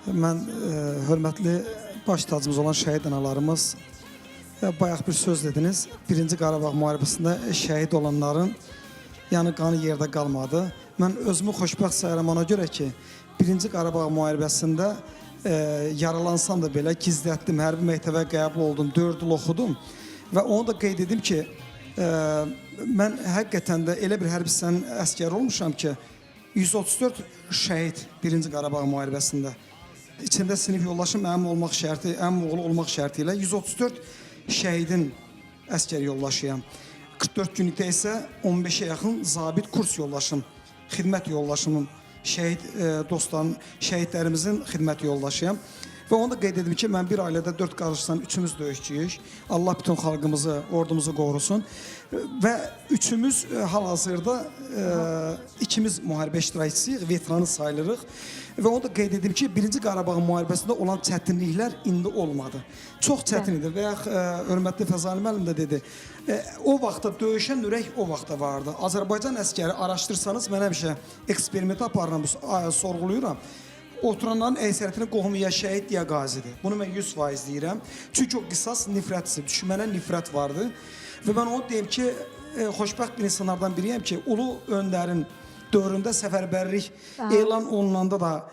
mən hörmətli baş tacımız olan şəhid analarımız, bayaq bir söz dediniz, 1-ci Qarabağ müharibəsində şəhid olanların yəni qanı yerdə qalmadı. Mən özümü xoşbəxt sayıram ona görə ki, 1-ci Qarabağ müharibəsində yaralansam da belə gizlətdim, hərbi məktəbə qəbul oldum, 4 il oxudum və onu da qeyd edim ki, mən həqiqətən də elə bir hərbçinin əskəri olmuşam ki, 134 şəhid 1-ci Qarabağ müharibəsində. İçində sinif yoldaşım əmim oğlu olmaq şərti ilə 134 şəhidin əskəri yoldaşıyam. 44 günlükdə isə 15-ə yaxın zabit kurs yoldaşım, xidmət yoldaşımın, şəhid dostların, şəhidlərimizin xidmət yoldaşıyam. Və onu da qeyd edim ki, mən bir ailədə 4 qardaşdan 3-ümüz döyüşçüyük. Allah bütün xalqımızı, ordumuzu qorusun. Və 3-ümüz hal-hazırda ikimiz müharibə iştirakçısıyıq, veteranı sayılırıq. Və onu da qeyd edim ki, 1-ci Qarabağ müharibəsində olan çətinliklər indi olmadı. Çox çətin idi və hörmətli Fəzali müəllim də dedi, o vaxtda döyüşən ürək o vaxtda vardı. Azərbaycan əskəri araşdırsanız, mən həmişə eksperiment aparıram, sorğuluyuram. Oturanların əksəriyyətinin qohumu ya şəhid, ya qazidir. Bunu mən 100% deyirəm. Çünki o qisas nifrətdir, düşmənə nifrət vardı. Və mən onu deyim ki, xoşbəxt bir insanlardan biriyəm ki, Ulu Öndərin dövründə səfərbərlik elan olunanda da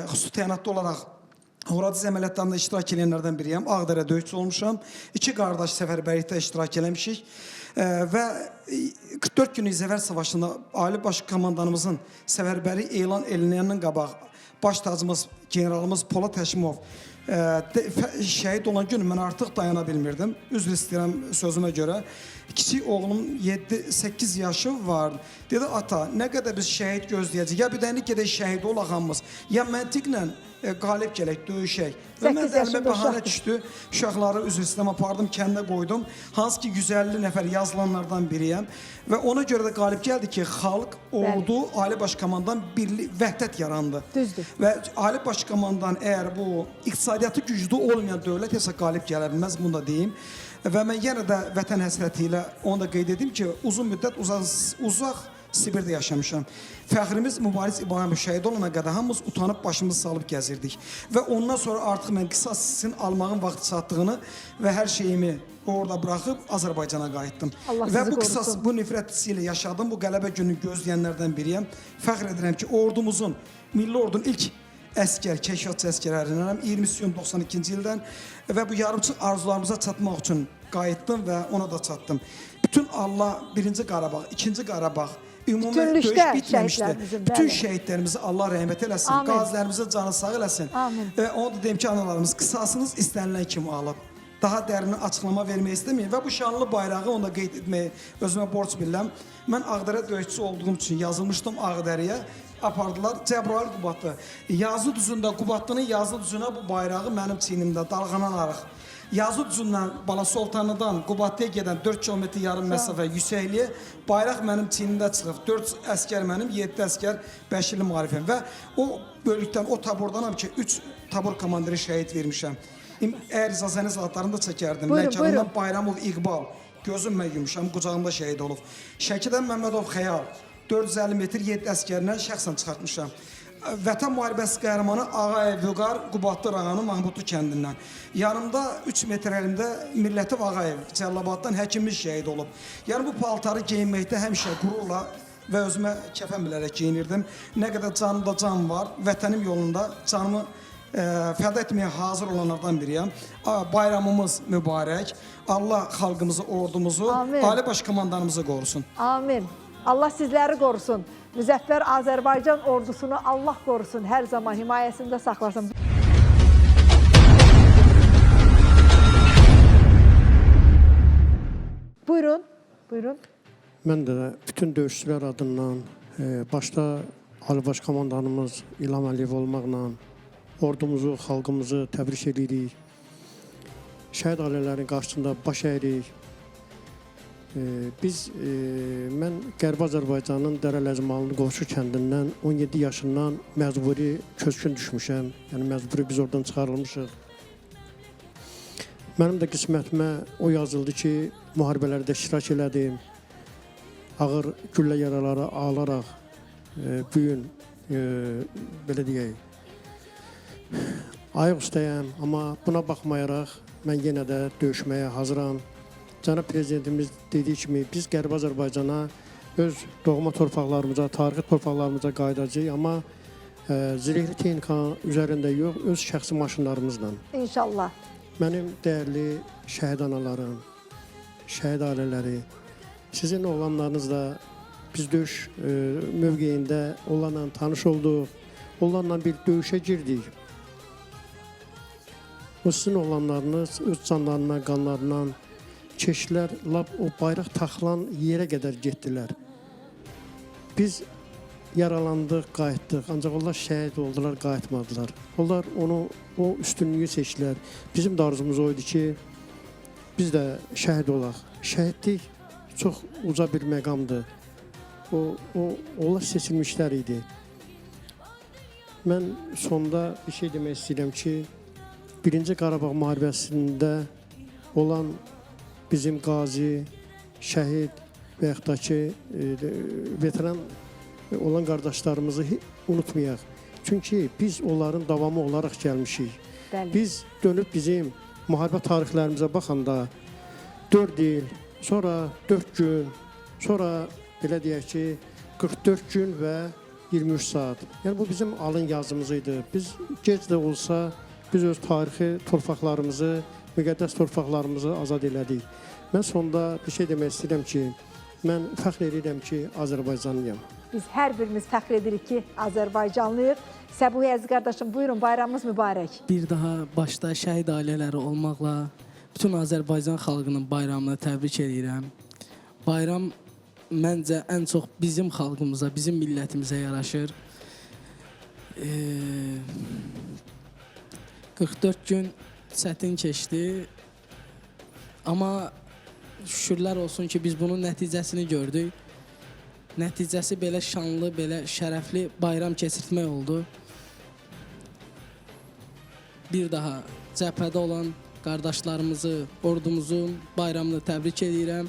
xüsusi təyinatlı olaraq Horadiz əməliyyatlarında iştirak edənlərdən biriyəm. Ağdərə döyüşçü olmuşam. 2 qardaş səfərbərlikdə iştirak eləmişik. Və 44 günlük Zəfər Savaşında Ali Baş Komandanımızın səfərbərlik elan edilənəndən qabaq baş tacımız, generalımız Polad Həşimov şəhid olan gün mən artıq dayana bilmirdim. Üzr istəyirəm sözümə görə. Kiçik oğlum 7-8 yaşı var. Dedi, ata, nə qədər biz şəhid gözləyəcək? Ya bir dəyini gedək şəhid ol ağamız, ya məntiqlə qalib gələk, döyüşək. Və mən də əlimə bəhanə düşdü. Uşaqları üzr istəyirəm apardım, kəndə qoydum. Hansı ki 150 nəfər yazılanlardan biriyəm. Və ona görə də qalib gəldi ki, xalq, ordu, Ali Baş Komandan birlik, vəhdət yarandı. Düzdür. Və Ali Baş Komandan əgər bu iqtisadi iqtisadiyyatı güclü olmayan dövlət isə qalib gələ bilməz, bunu da deyim. Və mən yenə də vətən həsrəti ilə onu da qeyd edim ki, uzun müddət uzaq Sibirdə yaşamışam. Fəxrimiz Mübariz İbrahimov şəhid olana qədər hamımız utanıb başımızı salıb gəzirdik. Və ondan sonra artıq mən qisas sizin almağın vaxtı çatdığını və hər şeyimi orada buraxıb Azərbaycana qayıtdım. Allah və sizi bu qisas, qorusun. bu nifrət hissi ilə yaşadım. Bu qələbə gününü gözləyənlərdən biriyəm. Fəxr edirəm ki, ordumuzun, milli ordunun ilk əskər, kəşfiyyatçı əskərlərindən 20 iyun 92-ci ildən və bu yarımçıq arzularımıza çatmaq üçün qayıtdım və ona da çatdım. Bütün Allah birinci Qarabağ, ikinci Qarabağ, ümumi döyüş bitməmişdir. Bütün şəhidlərimizi Allah rəhmət eləsin, qazilərimizə canı sağ eləsin. Və onu da deyim ki, analarımız, qisasınız istənilən kimi alıb. Daha dərin açıqlama vermək istəməyim və bu şanlı bayrağı onu da qeyd etməyi özümə borc bilirəm. Mən Ağdərə döyüşçüsü olduğum üçün yazılmışdım Ağdərəyə. Apardılar Cəbrayıl Qubadlı. Yazı düzündə Qubadlının yazı düzünə bu bayrağı mənim çiynimdə dalğanaraq. Yazı düzündən Balasoltanıdan Qubadlıya gedən 4 kilometr yarım məsafə yüksəkliyə bayraq mənim çiynimdə çıxıb. 4 əskər mənim, 7 əskər 5 illik müharibəm və o bölükdən, o tabordanam ki 3 tabor komandiri şəhid vermişəm. Əgər icazəniz adlarını da çəkərdim. Lənkərandan Bayramov İqbal, gözümlə yumuşam, qucağımda şəhid olub. Şəkidən Məmmədov Xəyal, 450 metr 7 əskərinə şəxsən çıxartmışam. Vətən müharibəsi qəhrəmanı Ağayev Vüqar, Qubadlı rayonu Mahmudlu kəndindən. Yanımda 3 metr əlimdə Millətiv Ağayev, Cəllabaddan həkimimiz şəhid olub. Yəni bu paltarı geyinməkdə həmişə qürurla və özümə kəfən bilərək geyinirdim. Nə qədər canımda can var, vətənim yolunda canımı fəda etməyə hazır olanlardan biriyəm. Bayramımız mübarək. Allah xalqımızı, ordumuzu, Ali Baş Komandanımızı qorusun. Amin. Allah sizləri qorusun. Müzəffər Azərbaycan ordusunu Allah qorusun. Hər zaman himayəsində saxlasın. Buyurun. Buyurun. Mən də bütün döyüşçülər adından, başda Ali Baş Komandanımız İlham Əliyev olmaqla ordumuzu, xalqımızı təbrik edirik. Şəhid ailələrin qarşısında baş əyirik. Mən Qərbi Azərbaycanın Dərəl-Əzmalının Qovşu kəndindən 17 yaşından məcburi köçkün düşmüşəm. Yəni məcburi biz oradan çıxarılmışıq. Mənim də qismətimə o yazıldı ki, müharibələrdə iştirak elədim. Ağır güllə yaraları alaraq bu gün belə deyək, ayıq üstəyəm, amma buna baxmayaraq mən yenə də döyüşməyə hazıram. Cənab Prezidentimiz dediyi kimi biz Qərbi Azərbaycana öz doğma torpaqlarımıza, tarixi torpaqlarımıza qayıdacağıq, amma zirehli texnika üzərində yox, öz şəxsi maşınlarımızla. İnşallah. Mənim dəyərli şəhid analarım, şəhid ailələri, sizin oğlanlarınız da biz döyüş mövqeyində onlarla tanış olduq, onlarla bir döyüşə girdik. O sizin oğlanlarınız öz canlarına, qanlarına keçdilər, o bayraq taxılan yerə qədər getdilər. Biz yaralandıq, qayıtdıq, ancaq onlar şəhid oldular, qayıtmadılar. Onlar o üstünlüyü seçdilər. Bizim də arzumuz oydu ki, biz də şəhid olaq. Şəhidlik çox uca bir məqamdır. Onlar seçilmişlər idi. Mən sonda bir şey demək istəyirəm ki, 1-ci Qarabağ müharibəsində olan bizim qazi, şəhid və yaxud da ki, veteran olan qardaşlarımızı unutmayaq. Çünki biz onların davamı olaraq gəlmişik. Biz dönüb bizim müharibə tarixlərimizə baxanda 4 il, sonra 4 gün, sonra belə deyək ki, 44 gün və 23 saat. Yəni bu bizim alın yazımız idi. Biz gec də olsa biz öz tarixi torpaqlarımızı, müqəddəs torpaqlarımızı azad elədik. Mən sonda bir şey demək istəyirəm ki, mən fəxr edirəm ki, Azərbaycanlıyam. Biz hər birimiz fəxr edirik ki, Azərbaycanlıyıq. Səbuhi Əziz qardaşım, buyurun, bayramımız mübarək. Bir daha başda şəhid ailələri olmaqla bütün Azərbaycan xalqının bayramını təbrik edirəm. Bayram məncə ən çox bizim xalqımıza, bizim millətimizə yaraşır. 44 gün çətin keçdi. Amma şükürlər olsun ki, biz bunun nəticəsini gördük. Nəticəsi belə şanlı, belə şərəfli bayram keçirtmək oldu. bir daha cəbhədə olan qardaşlarımızı, ordumuzun bayramını təbrik edirəm.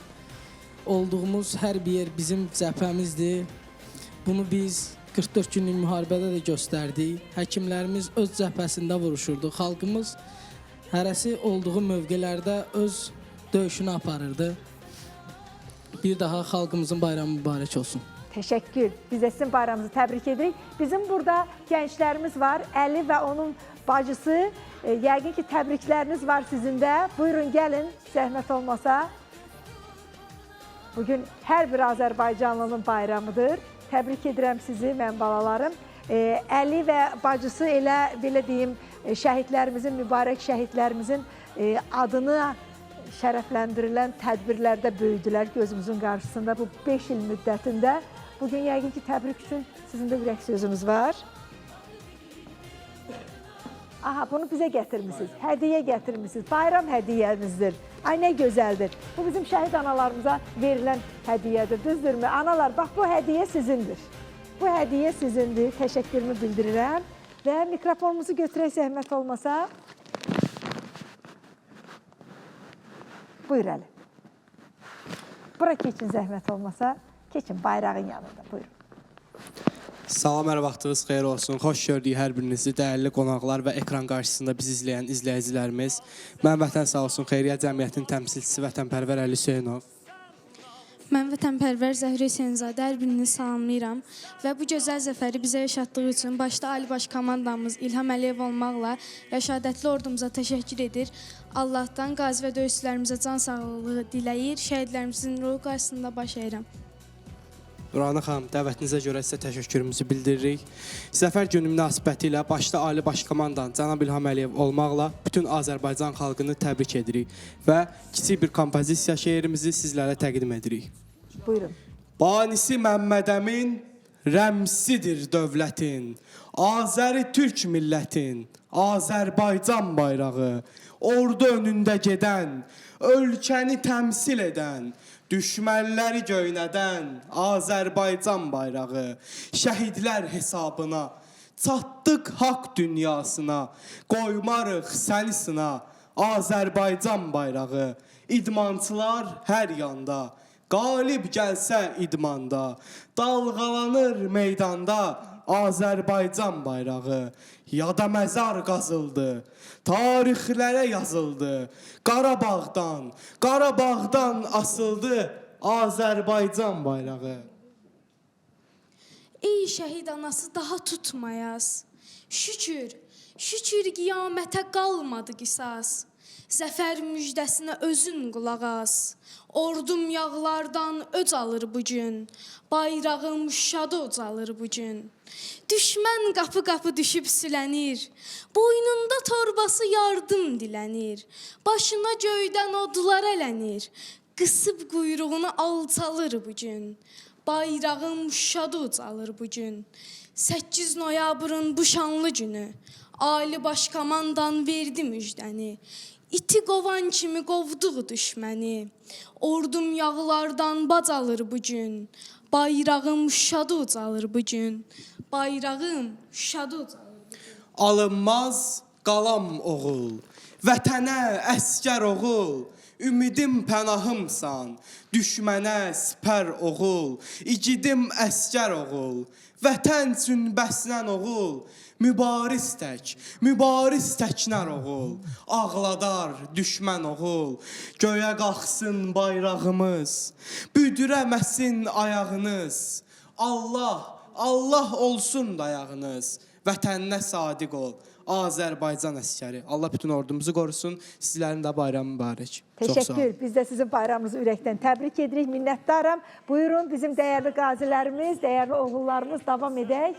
Olduğumuz hər bir yer bizim cəbhəmizdir. Bunu biz 44 günlük müharibədə də göstərdik. Həkimlərimiz öz cəbhəsində vuruşurdu. Xalqımız hərəsi olduğu mövqelərdə öz döyüşünü aparırdı. Bir daha xalqımızın bayramı mübarək olsun. Təşəkkür. Biz də sizin bayramınızı təbrik edirik. Bizim burada gənclərimiz var. Əli və onun bacısı. Yəqin ki, təbrikləriniz var sizin də. Buyurun, gəlin, zəhmət olmasa. Bugün hər bir Azərbaycanlının bayramıdır. Təbrik edirəm sizi, mən balalarım. Əli və bacısı elə, belə deyim, şəhidlərimizin, mübarək şəhidlərimizin adını şərəfləndirilən tədbirlərdə böyüdülər gözümüzün qarşısında bu 5 il müddətində. Bugün yəqin ki, təbrik üçün sizin də ürək sözünüz var. Aha, bunu bizə gətirmişsiniz, hədiyyə gətirmişsiniz, bayram hədiyyəmizdir. Ay, nə gözəldir. Bu bizim şəhid analarımıza verilən hədiyyədir, düzdürmü? Analar, bax, bu hədiyyə sizindir. Bu hədiyyə sizindir, təşəkkürümü bildirirəm. Və mikrofonumuzu götürək zəhmət olmasa. Buyur, Əli. Bura keçin zəhmət olmasa. Keçin bayrağın yanında, buyurun. Salam, hər vaxtınız xeyir olsun. Xoş gördük hər birinizi, dəyərli qonaqlar və ekran qarşısında bizi izləyən izləyicilərimiz. Mən Vətən Sağ olsun Xeyriyyə Cəmiyyətinin təmsilçisi Vətənpərvər Əli Hüseynov. Mən Vətənpərvər Zəhri Hüseynzadə hər birini salamlayıram və bu gözəl zəfəri bizə yaşatdığı üçün başda Ali Baş Komandamız İlham Əliyev olmaqla rəşadətli ordumuza təşəkkür edir. Allahdan qazi və döyüşçülərimizə can sağlığı diləyir, şəhidlərimizin ruhu qarşısında baş əyirəm. Nurana xanım, dəvətinizə görə sizə təşəkkürümüzü bildiririk. Zəfər günü münasibəti ilə başda Ali Baş Komandan cənab İlham Əliyev olmaqla bütün Azərbaycan xalqını təbrik edirik və kiçik bir kompozisiya şeirimizi sizlərə təqdim edirik. Buyurun. Banisi Məmmədəmin rəmsidir dövlətin, Azəri Türk millətin, Azərbaycan bayrağı, ordu önündə gedən, ölkəni təmsil edən, düşmənləri göynədən Azərbaycan bayrağı, şəhidlər hesabına, çatdıq haqq dünyasına, qoymarıq səni sına, Azərbaycan bayrağı, idmançılar hər yanda, qalib gəlsə idmanda, dalğalanır meydanda Azərbaycan bayrağı, yada məzar qazıldı, tarixlərə yazıldı, Qarabağdan asıldı Azərbaycan bayrağı. Ey şəhid anası, daha tutmayaz. Şükür qiyamətə qalmadı qisas. Zəfər müjdəsinə özün qulaq as. Ordum yağlardan öc alır bugün. Bayrağım şad ocalır bugün. Düşmən qapı-qapı düşüb sülənir. Boynunda torbası yardım dilənir. Başına göydən odlar ələnir. Qısıb quyruğunu alçalır bugün. Bayrağım şad ocalır bugün. 8 noyabrın bu şanlı günü. Ali Baş Komandan verdi müjdəni. İti qovan kimi qovduq düşməni. Ordum yağlardan bac alır bugün. Bayrağım şad ucalır bugün. Bayrağım şad ucalır bugün. Alınmaz qalam oğul, vətənə əskər oğul, ümidim pənahımsan, düşmənə sipər oğul, igidim əskər oğul, vətən üçün bəslən oğul, mübariz təklər oğul, ağladar düşmən oğul, göyə qalxsın bayrağımız, büdürəməsin ayağınız, Allah olsun dayağınız, vətəninə sadiq ol, Azərbaycan əskəri. Allah bütün ordumuzu qorusun, sizlərin də bayramı mübarək. Təşəkkür. Biz də sizin bayramınızı ürəkdən təbrik edirik, minnətdaram. Buyurun, bizim dəyərli qazilərimiz, dəyərli oğullarımız davam edək.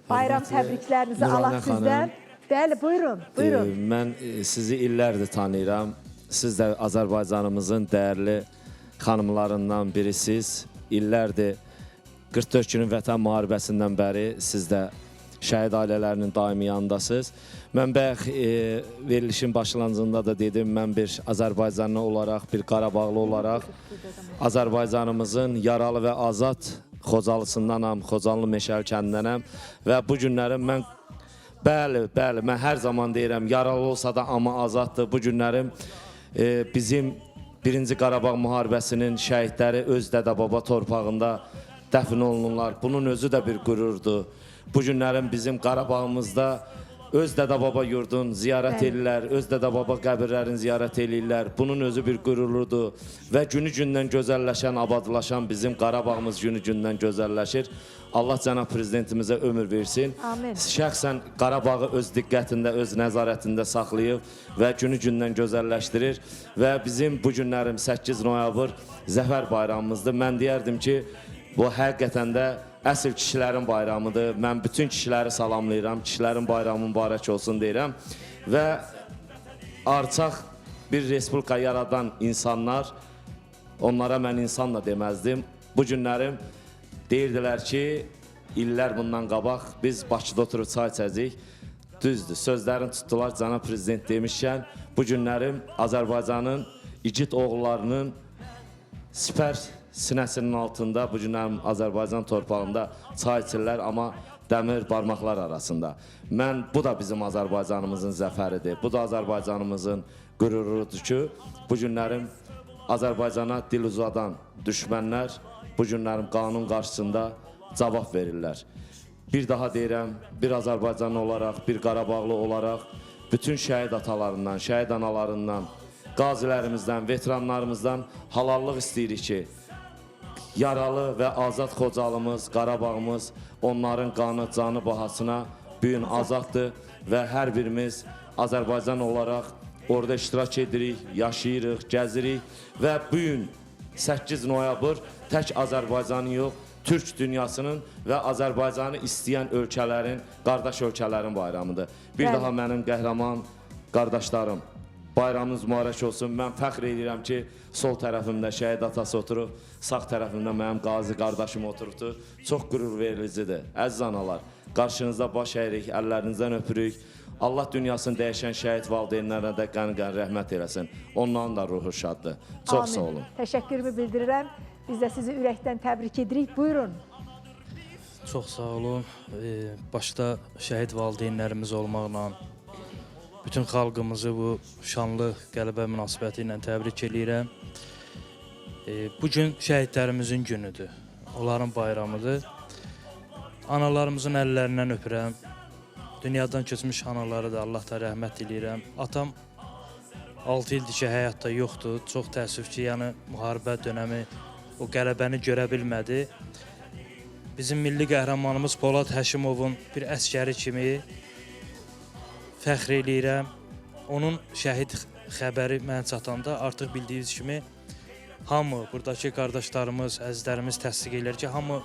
Bayram təbriklərinizi alaq sizdən. Bəli, buyurun. Mən sizi illərdir tanıyıram. Siz də Azərbaycanımızın dəyərli xanımlarından birisiniz. İllərdir 44 günün vətən müharibəsindən bəri siz də şəhid ailələrinin daimi yanındasınız. Mən bayaq verilişin başlanğıcında da dedim, mən bir Azərbaycanlı olaraq, bir Qarabağlı olaraq Azərbaycanımızın yaralı və azad Xocalısındanam, Xocalı Meşəli kəndinənəm və bu günlərim mən Bəli, bəli, mən hər zaman deyirəm, yaralı olsa da amma azaddır. Bu günlərim bizim 1-ci Qarabağ müharibəsinin şəhidləri öz dədə-baba torpağında dəfn olunurlar. Bunun özü də bir qürurdur. Bu günlərim bizim Qarabağımızda öz dədə-baba yurdun ziyarət edirlər, öz dədə-baba qəbirlərini ziyarət edirlər. Bunun özü bir qürurludur və günü-gündən gözəlləşən, abadlaşan bizim Qarabağımız günü-gündən gözəlləşir. Allah cənab prezidentimizə ömür versin. Amin. Şəxsən Qarabağı öz diqqətində, öz nəzarətində saxlayıb və günü-gündən gözəlləşdirir və bizim bu günlərim 8 noyabr Zəfər bayramımızdır. Mən deyərdim ki, bu həqiqətən də əsl kişilərin bayramıdır. Mən bütün kişiləri salamlayıram. Kişilərin bayramı mübarək olsun deyirəm. Və arçaq bir respublika yaradan insanlar, onlara mən insan da deməzdim. Bu günlərim deyirdilər ki, illər bundan qabaq biz Bakıda oturub çay içəcəyik. Düzdür, sözlərini tutdular cənab prezident demişkən. Bu günlərim Azərbaycanın igid oğullarının sipər sinəsinin altında, bu günlərim Azərbaycan torpağında çay içirlər, amma dəmir barmaqlar arasında. Bu da bizim Azərbaycanımızın zəfəridir. Bu da Azərbaycanımızın qürurudur ki, bu günlərim Azərbaycana dil uzadan düşmənlər bu günlərim qanun qarşısında cavab verirlər. Bir daha deyirəm, bir Azərbaycanlı olaraq, bir Qarabağlı olaraq bütün şəhid atalarından, şəhid analarından, qazilərimizdən, veteranlarımızdan halallıq istəyirik ki, yaralı və azad Xocalımız, Qarabağımız onların qanı, canı bahasına bu gün azaddır və hər birimiz Azərbaycan olaraq orada iştirak edirik, yaşayırıq, gəzirik və bu gün 8 noyabr tək Azərbaycanın yox, Türk dünyasının və Azərbaycanı istəyən ölkələrin, qardaş ölkələrin bayramıdır. Bir daha mənim qəhrəman qardaşlarım, bayramınız mübarək olsun. Mən fəxr edirəm ki, sol tərəfimdə şəhid atası oturub, sağ tərəfimdə mənim qazi qardaşım oturubdur. Çox qürur vericidir. Əziz analar, qarşınızda baş əyirik, əllərinizdən öpürük. Allah dünyasını dəyişən şəhid valideynlərə də qən-qən rəhmət eləsin. Onların da ruhu şaddır. Çox sağ olun. Təşəkkürümü bildirirəm. Biz də sizi ürəkdən təbrik edirik. Buyurun. Çox sağ olun. Başda şəhid valideynlərimiz olmaqla bütün xalqımızı bu şanlı qələbə münasibəti ilə təbrik edirəm. Bugün şəhidlərimizin günüdür. Onların bayramıdır. Analarımızın əllərindən öpürəm. Dünyadan keçmiş anaları da Allah da rəhmət eləyirəm. Atam 6 ildir ki, həyatda yoxdur. Çox təəssüf ki, yəni müharibə dönəmi o qələbəni görə bilmədi. Bizim milli qəhrəmanımız Polad Həşimovun bir əsgəri kimi fəxr eləyirəm. Onun şəhid xəbəri mənə çatanda artıq bildiyiniz kimi hamı, buradakı qardaşlarımız, əzizlərimiz təsdiq edir ki, hamı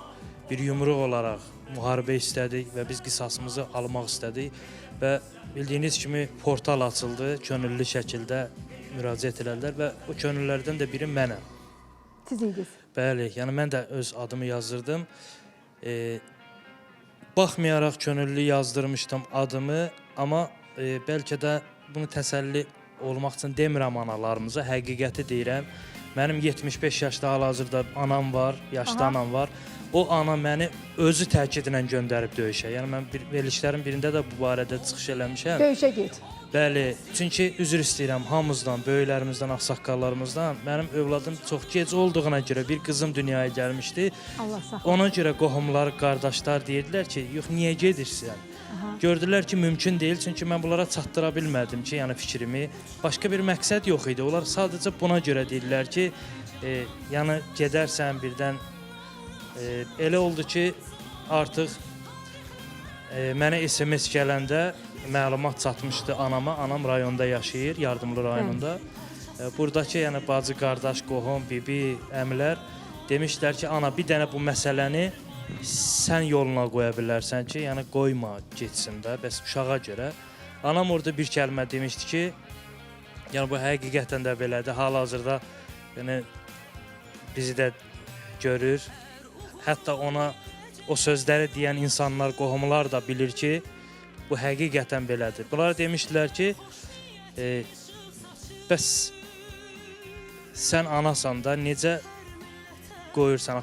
bir yumruq olaraq müharibə istədik və biz qisasımızı almaq istədik və bildiyiniz kimi portal açıldı, könüllü şəkildə müraciət elədilər və o könüllərdən də biri mənəm. Siz idiniz. Bəli, yəni mən də öz adımı yazdırdım. Baxmayaraq könüllü yazdırmışdım adımı, amma bəlkə də bunu təsəlli olmaq üçün demirəm analarımıza, həqiqəti deyirəm. Mənim 75 yaşda hal-hazırda anam var, yaşlı anam var. O ana məni özü təkidlə göndərib döyüşə. Yəni mən verilişlərin birində də bu barədə çıxış eləmişəm. Döyüşə get. Bəli, çünki üzr istəyirəm hamımızdan, böyüklərimizdən, ağsaqqallarımızdan. Mənim övladım çox gec olduğuna görə bir qızım dünyaya gəlmişdi. Allah saxlasın. Ona görə qohumlar, qardaşlar deyirdilər ki, yox, niyə gedirsən? Gördülər ki, mümkün deyil, çünki mən bunlara çatdıra bilmədim ki, yəni fikrimi. Başqa bir məqsəd yox idi. Onlar sadəcə buna görə deyirlər ki, yəni gedərsən birdən. Elə oldu ki, artıq mənə SMS gələndə məlumat çatmışdı anama. Anam rayonda yaşayır, Yardımlı rayonunda. Buradakı yəni bacı, qardaş, qohum, bibi, əmilər demişlər ki, ana bir dənə bu məsələni sən yoluna qoya bilərsən ki, yəni qoyma getsin də, bəs uşağa görə. Anam orada bir kəlmə demişdi ki, yəni bu həqiqətən də belədir. Hal-hazırda yəni bizi də görür. Hətta ona o sözləri deyən insanlar, qohumlar da bilir ki, bu həqiqətən belədir. Bunlar demişdilər ki, bəs sən anasan da necə qoyursan,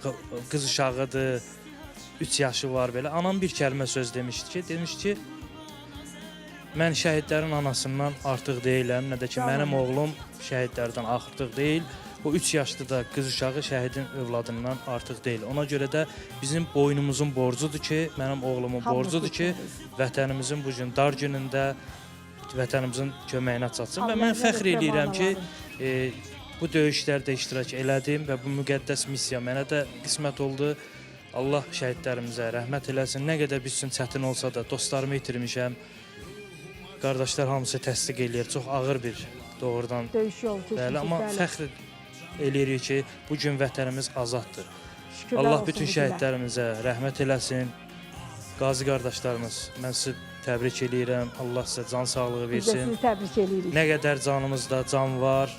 qız uşağıdır, 3 yaşı var belə. Anam bir kəlmə söz demişdi ki, mən şəhidlərin anasından artıq deyiləm, nə də ki, mənim oğlum şəhidlərdən artıq deyil. Bu 3 yaşlı da qız uşağı şəhidin övladından artıq deyil. Ona görə də bizim boynumuzun borcudur ki, mənim oğlumun borcudur ki, vətənimizin bu gün dar günündə vətənimizin köməyinə çatsın. Və mən fəxr edirəm ki, bu döyüşlərdə iştirak elədim və bu müqəddəs missiya mənə də qismət oldu. Allah şəhidlərimizə rəhmət eləsin. Nə qədər biz üçün çətin olsa da dostlarımı itirmişəm. Qardaşlar hamısı təsdiq eləyir. Çox ağır bir doğrudan döyüş yolu keçmişik. Amma fəxr eləyirik ki, bu gün vətənimiz azaddır. Şükürlər Allah olsun bütün şəhidlərimizə rəhmət eləsin. Qazi qardaşlarımız, mən sizi təbrik eləyirəm. Allah sizə can sağlığı Biz də versin. sizi təbrik eləyirik. Nə qədər canımızda can var,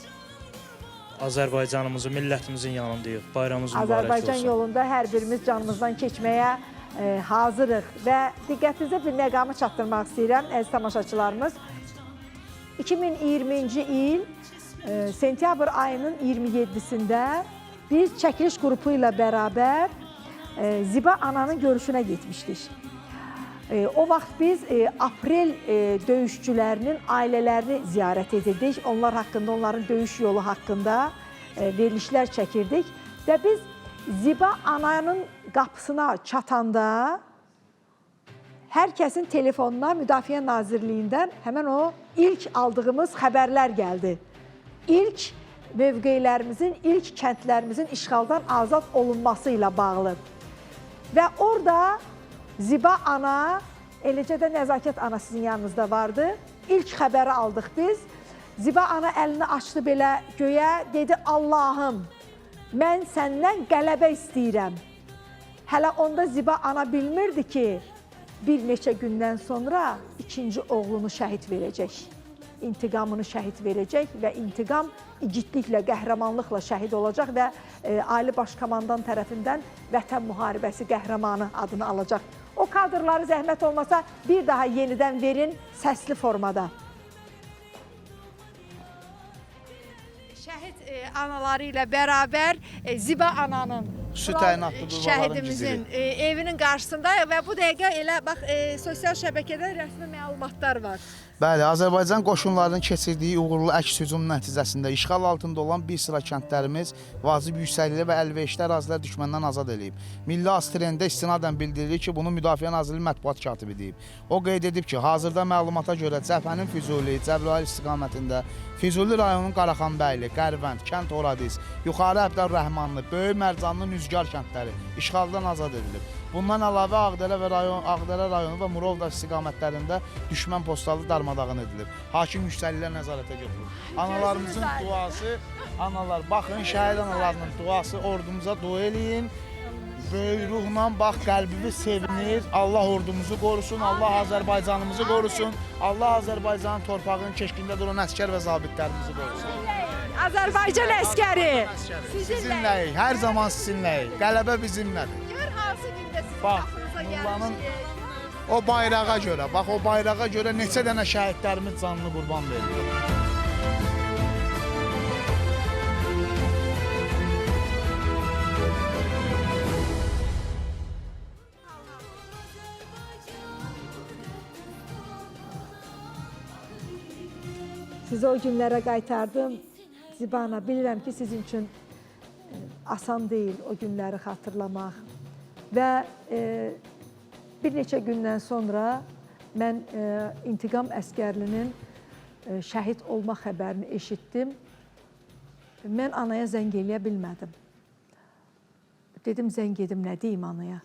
Azərbaycanımızın, millətimizin yanındayıq. Bayramımız mübarək olsun. Azərbaycan yolunda hər birimiz canımızdan keçməyə hazırıq və diqqətinizə bir məqamı çatdırmaq istəyirəm, əziz tamaşaçılarımız. 2020-ci il sentyabr ayının 27-sində biz çəkiliş qrupu ilə bərabər Ziba ananın görüşünə getmişdik. O vaxt biz aprel döyüşçülərinin ailələrini ziyarət edirdik. Onlar haqqında, onların döyüş yolu haqqında verilişlər çəkirdik. Və biz Ziba ananın qapısına çatanda hər kəsin telefonuna Müdafiə Nazirliyindən həmən o ilk aldığımız xəbərlər gəldi. İlk mövqeylərimizin, ilk kəndlərimizin işğaldan azad olunması ilə bağlı. Və orada Ziba ana, eləcə də Nəzakət ana sizin yanınızda vardı. İlk xəbəri aldıq biz. Ziba ana əlini açdı belə göyə, dedi Allahım, mən səndən qələbə istəyirəm. Hələ onda Ziba ana bilmirdi ki, bir neçə gündən sonra ikinci oğlunu şəhid verəcək. İntiqamını şəhid verəcək və intiqam igidliklə, qəhrəmanlıqla şəhid olacaq və Ali Baş Komandan tərəfindən Vətən Müharibəsi qəhrəmanı adını alacaq. O kadrları zəhmət olmasa bir daha yenidən verin səsli formada. Şəhid anaları ilə bərabər Ziba ananın, şəhidimizin evinin qarşısındayıq və bu dəqiqə elə bax sosial şəbəkədə rəsmi məlumatlar var. Bəli, Azərbaycan qoşunlarının keçirdiyi uğurlu əks hücum nəticəsində işğal altında olan bir sıra kəndlərimiz vacib yüksəkliklə və əlverişli ərazilər düşməndən azad edilib. Milli Astrində istinadən bildirilir ki, bunu Müdafiə Nazirliyi mətbuat katibi deyib. O qeyd edib ki, hazırda məlumata görə Cəbhənin Füzuli, Cəbrayıl istiqamətində Füzuli rayonunun Qaraxanbəyli, Qərvənd, Kənd Oradis, Yuxarı Əbdər Rəhmanlı, Böyük Mərcanlı Nüzgar kəndləri işğaldan azad edilib. Bundan əlavə Ağdərə rayonu və Murovda istiqamətlərində düşmən postları darmadağın edilib. Hakim yüksəkliklər nəzarətə götürülüb. Analarımızın duası, analar, baxın şəhid analarının duası, ordumuza dua eləyin. Böyük ruhla bax, qəlbimiz sevinir. Allah ordumuzu qorusun, Allah Azərbaycanımızı qorusun. Allah Azərbaycanın torpağının keşkində duran əskər və zabitlərimizi qorusun. Azərbaycan əskəri sizinləyik, hər zaman sizinləyik. Qələbə bizimlədir. Bax, Mullanın o bayrağa görə, bax o bayrağa görə neçə dənə şəhidlərimiz canını qurban verir. Sizi o günlərə qaytardım. Ziba ana, bilirəm ki, sizin üçün asan deyil o günləri xatırlamaq. Və bir neçə gündən sonra mən İntiqam əskərlinin şəhid olma xəbərini eşitdim. Mən anaya zəng eləyə bilmədim. Dedim, zəng edim, nə deyim anaya?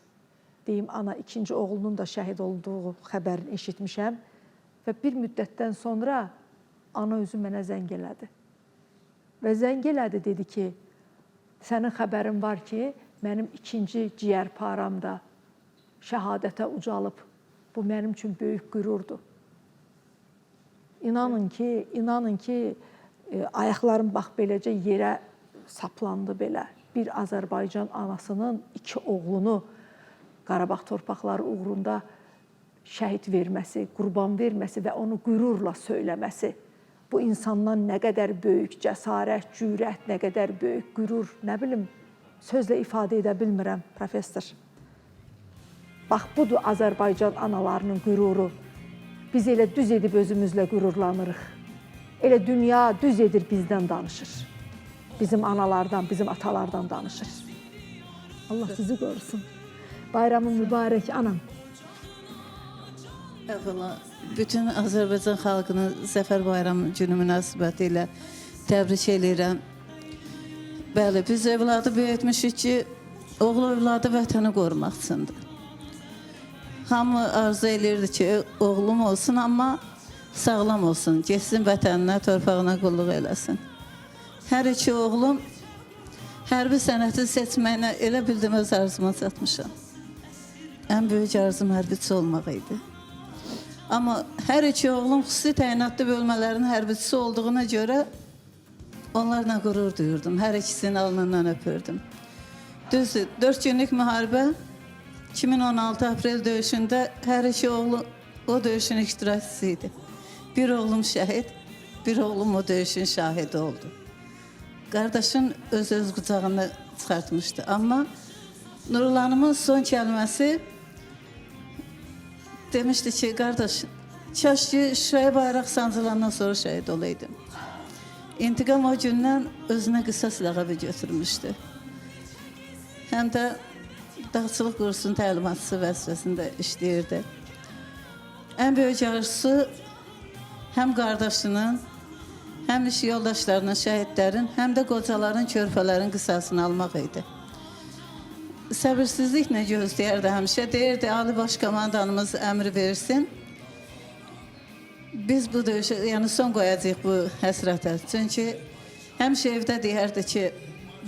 Deyim, ana, ikinci oğlunun da şəhid olduğu xəbərini eşitmişəm. Və bir müddətdən sonra ana özü mənə zəng elədi. Və zəng elədi, dedi ki, sənin xəbərin var ki, mənim ikinci ciyərparam da şəhadətə ucalıb. Bu mənim üçün böyük qürurdur. İnanın ki, ayaqlarım bax beləcə yerə saplandı belə. Bir Azərbaycan anasının iki oğlunu Qarabağ torpaqları uğrunda şəhid verməsi, qurban verməsi və onu qürurla söyləməsi. Bu insandan nə qədər böyük cəsarət, cürət, nə qədər böyük qürur, nə bilim, sözlə ifadə edə bilmirəm, professor. Bax, budur Azərbaycan analarının qüruru. Biz elə düz edib özümüzlə qürurlanırıq. Elə dünya düz edir bizdən danışır. Bizim analardan, bizim atalardan danışır. Allah sizi qorusun. Bayramın mübarək anam. Əvvəla, bütün Azərbaycan xalqını Zəfər Bayramı günü münasibəti ilə təbrik edirəm. Bəli, biz övladı böyütmüşük ki, oğlu övladı vətəni qorumaq üçündür. Hamı arzu edirdi ki, oğlum olsun, amma sağlam olsun, getsin vətəninə, torpağına qulluq eləsin. Hər iki oğlum hərbi sənəti seçməyinə elə bildim öz arzuma çatmışam. Ən böyük arzum hərbiçi olmaq idi. Amma hər iki oğlum xüsusi təyinatlı bölmələrin hərbçisi olduğuna görə onlarla qürur duyurdum. Hər ikisinin alnından öpürdüm. Düzdür, 4 günlük müharibə 2016 aprel döyüşündə hər iki oğlu o döyüşün iştirakçısı idi. Bir oğlum şəhid, bir oğlum o döyüşün şahidi oldu. Qardaşın öz qucağını çıxartmışdı. Amma Nurlanımın son kəlməsi demişdi ki, qardaş, kaş ki Şuşaya bayraq sancılandan sonra şəhid olaydım. İntiqam o gündən özünə qisas ləqəbi götürmüşdü. Həm də dağçılıq qursunun təlimatçısı vəzifəsində işləyirdi. Ən böyük arzusu həm qardaşının, həm iş yoldaşlarının, şəhidlərin, həm də qocaların, körpələrin qisasını almaq idi. Səbirsizliklə gözləyərdi həmişə. Deyirdi, Ali Baş Komandanımız əmri versin. Biz bu döyüşə, yəni son qoyacaq bu həsrətə. Çünki həmişə evdə deyərdi ki,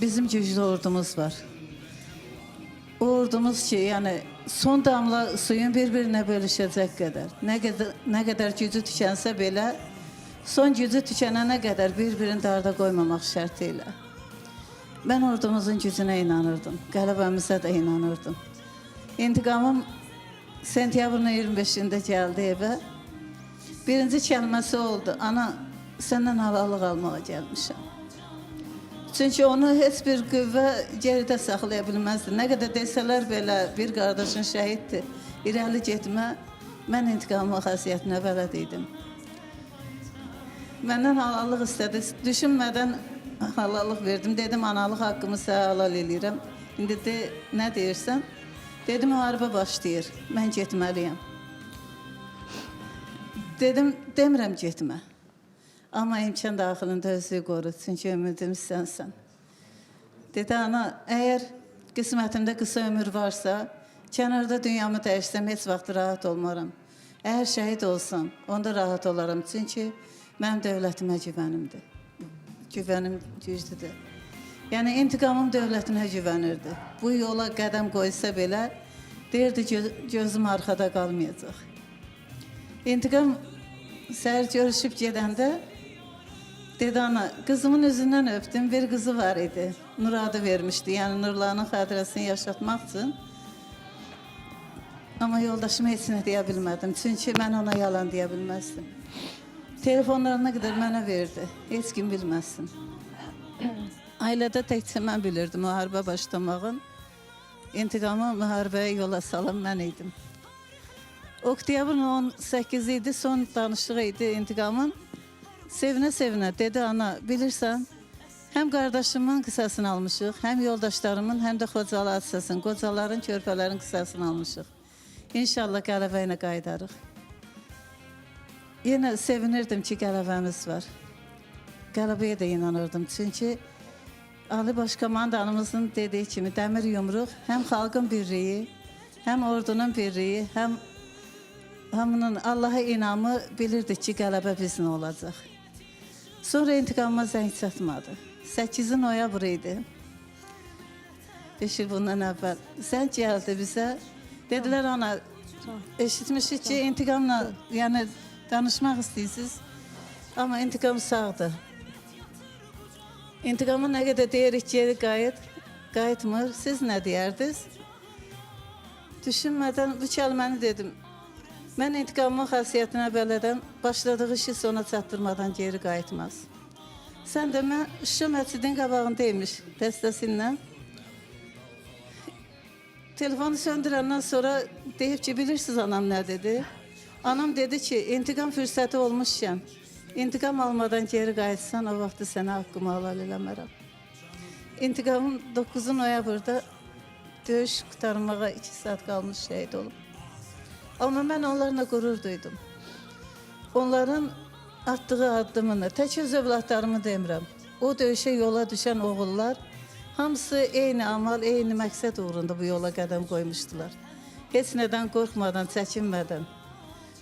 bizim güclü ordumuz var. O ordumuz ki, yəni son damla suyun bir-birinə bölüşəcək qədər. Nə qədər gücü tükənsə belə, son gücü tükənənə qədər bir-birini darda qoymamaq şərti ilə. Mən ordumuzun gücünə inanırdım, qələbəmizə də inanırdım. İntiqamım sentyabrın 25-də gəldi evə. Birinci kəlməsi oldu, ana, səndən halallıq almağa gəlmişəm. Çünki onu heç bir qüvvə geridə saxlaya bilməzdi. Nə qədər desələr belə bir qardaşın şəhiddir, irəli getmə, mən intiqamın xasiyyətinə bələd idim. Məndən halallıq istədi, düşünmədən halallıq verdim. Dedim, analıq haqqımı sənə halal eləyirəm. İndi de, nə deyirsən? Dedim, müharibə başlayır, mən getməliyəm. Dedim, demirəm getmə. Amma imkan daxilində özü qoru, çünki ümidim sənsən. Dedi, ana, əgər qismətimdə qısa ömür varsa, kənarda dünyamı dəyişsəm, heç vaxt rahat olmaram. Əgər şəhid olsam, onda rahat olaram, çünki mənim dövlətimə güvənimdir. Güvənim güclüdür. Yəni, intiqamım dövlətinə güvənirdi. Bu yola qədəm qoysa belə, deyirdi, gözüm arxada qalmayacaq. İntiqam səhər görüşüb gedəndə, dedi, ana, qızımın üzündən öpdüm, bir qızı var idi. Nuradı vermişdi, yəni Nurlanın xatirəsini yaşatmaq üçün. Amma yoldaşıma heç nə deyə bilmədim, çünki mən ona yalan deyə bilməzdim. Telefonlarına qədər mənə verdi, heç kim bilməsin. Ailədə təkcə mən bilirdim müharibə başlamağın. İntiqamı müharibəyə yola salan mən idim. Oktyabrın 18 idi, son danışığı idi intiqamın. Sevinə-sevinə dedi, ana, bilirsən, həm qardaşımın qisasını almışıq, həm yoldaşlarımın, həm də Xocalı hadisəsinin, qocaların, körpələrin qisasını almışıq. İnşallah qələbə ilə qayıdarıq. Yenə sevinirdim ki, qələbəmiz var. Qələbəyə də inanırdım. Çünki Ali Baş Komandanımızın dediyi kimi dəmir yumruq həm xalqın birliyi, həm ordunun birliyi, həm hamının Allaha inamı bilirdik ki, qələbə bizlə olacaq. Sonra intiqamıma zəng çatmadı. 8 noyabr idi. 5 il bundan əvvəl. Zəng gəldi bizə. Dedilər, ana, eşitmişik ki, intiqamla, yəni, danışmaq istəyirsiniz, amma intiqam sağdır. İntiqamı nə qədər deyirik, geri qayıtmır. Siz nə deyərdiniz? Düşünmədən bu kəlməni dedim. Mən intiqamın xasiyyətinə bələdəm, başladığı işi sona çatdırmadan geri qayıtmaz. Sən də mən Şuşa məscidin qabağındaymış dəstəsinlə. Telefonu söndürəndən sonra deyib ki, bilirsiniz anam nə dedi? Anam dedi ki, intiqam fürsəti olmuşkən, intiqam almadan geri qayıtsan, o vaxtı sənə haqqımı halal eləmərəm. İntiqamım 9 noyabrda döyüş qutarmağa 2 saat qalmış şəhid olub. Amma mən onlarla qürur duydum. Onların atdığı addımını, tək öz övladlarımı demirəm. O döyüşə yola düşən oğullar, hamısı eyni amal, eyni məqsəd uğrunda bu yola qədəm qoymuşdular. Heç nədən qorxmadan, çəkinmədən,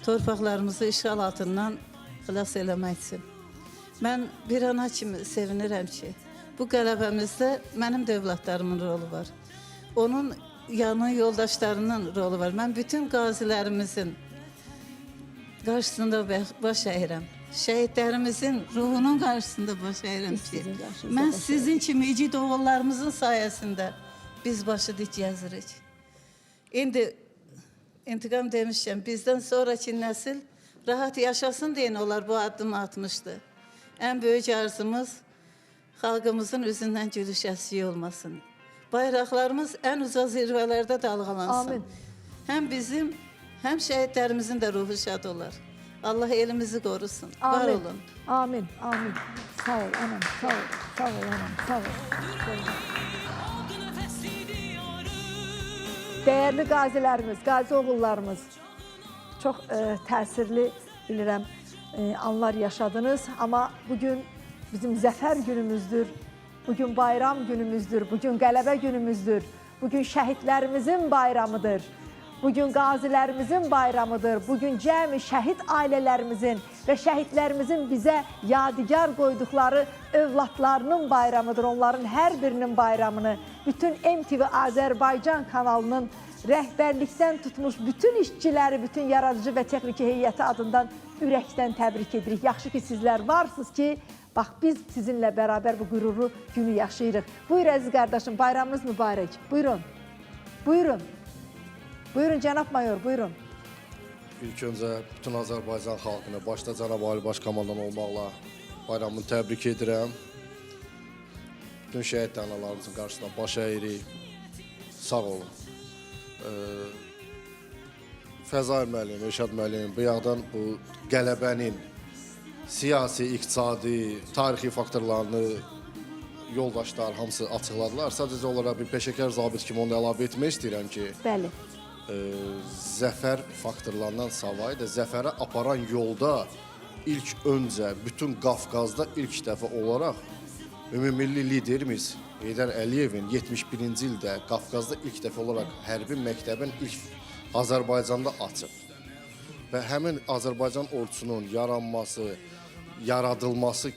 torpaqlarımızı işğal altından xilas eləmək üçün. Mən bir ana kimi sevinirəm ki, bu qələbəmizdə mənim də övladlarımın rolu var. Onun yanı yoldaşlarının rolu var. Mən bütün qazilərimizin qarşısında baş əyirəm. Şəhidlərimizin ruhunun qarşısında baş əyirəm ki, mən sizin kimi igid oğullarımızın sayəsində biz başı dik gəzirik. İndi intiqam demişkən, bizdən sonraki nəsil rahat yaşasın deyin, onlar bu addımı atmışdı. Ən böyük arzumuz xalqımızın üzündən gülüş əskiyi olmasın. Bayraqlarımız ən uca zirvələrdə dalğalansın. Amin. Həm bizim, həm şəhidlərimizin də ruhu şad olar. Allah elimizi qorusun. Amin. Var olun. Amin. Amin. Sağ ol anam. Sağ ol. Sağ ol anam. Sağ ol. Değerli qazilərimiz, qazi oğullarımız, çox təsirli bilirəm anlar yaşadınız. Amma bugün bizim zəfər günümüzdür. Bugün bayram günümüzdür. Bugün qələbə günümüzdür. Bugün şəhidlərimizin bayramıdır. Bugün qazilərimizin bayramıdır. Bugün cəmi şəhid ailələrimizin və şəhidlərimizin bizə yadigar qoyduqları övladlarının bayramıdır. Onların hər birinin bayramını bütün MTV Azərbaycan kanalının rəhbərlikdən tutmuş bütün işçiləri, bütün yaradıcı və texniki heyəti adından ürəkdən təbrik edirik. Yaxşı ki, sizlər varsınız ki, bax biz sizinlə bərabər bu qürurlu günü yaşayırıq. Buyur əziz qardaşım, bayramınız mübarək. Buyurun, buyurun. Buyurun cənab mayor, buyurun. İlk öncə bütün Azərbaycan xalqını, başda Cənab Ali Baş Komandan olmaqla bayramını təbrik edirəm. Bütün şəhid analarımızın qarşısında baş əyirik. Sağ olun. Fəzail müəllim, Rəşad müəllim, bu yağdan bu qələbənin siyasi, iqtisadi, tarixi faktorlarını yoldaşlar hamısı açıqladılar. Sadəcə olaraq bir peşəkar zabit kimi onu əlavə etmək istəyirəm ki, bəli. Zəfər faktorlarından savayı da zəfərə aparan yolda ilk öncə bütün Qafqazda ilk dəfə olaraq ümumilli liderimiz Heydər Əliyevin 71-ci ildə Qafqazda ilk dəfə olaraq hərbi məktəbin ilk Azərbaycanda açıb. Və həmin Azərbaycan ordusunun yaranması, yaradılması,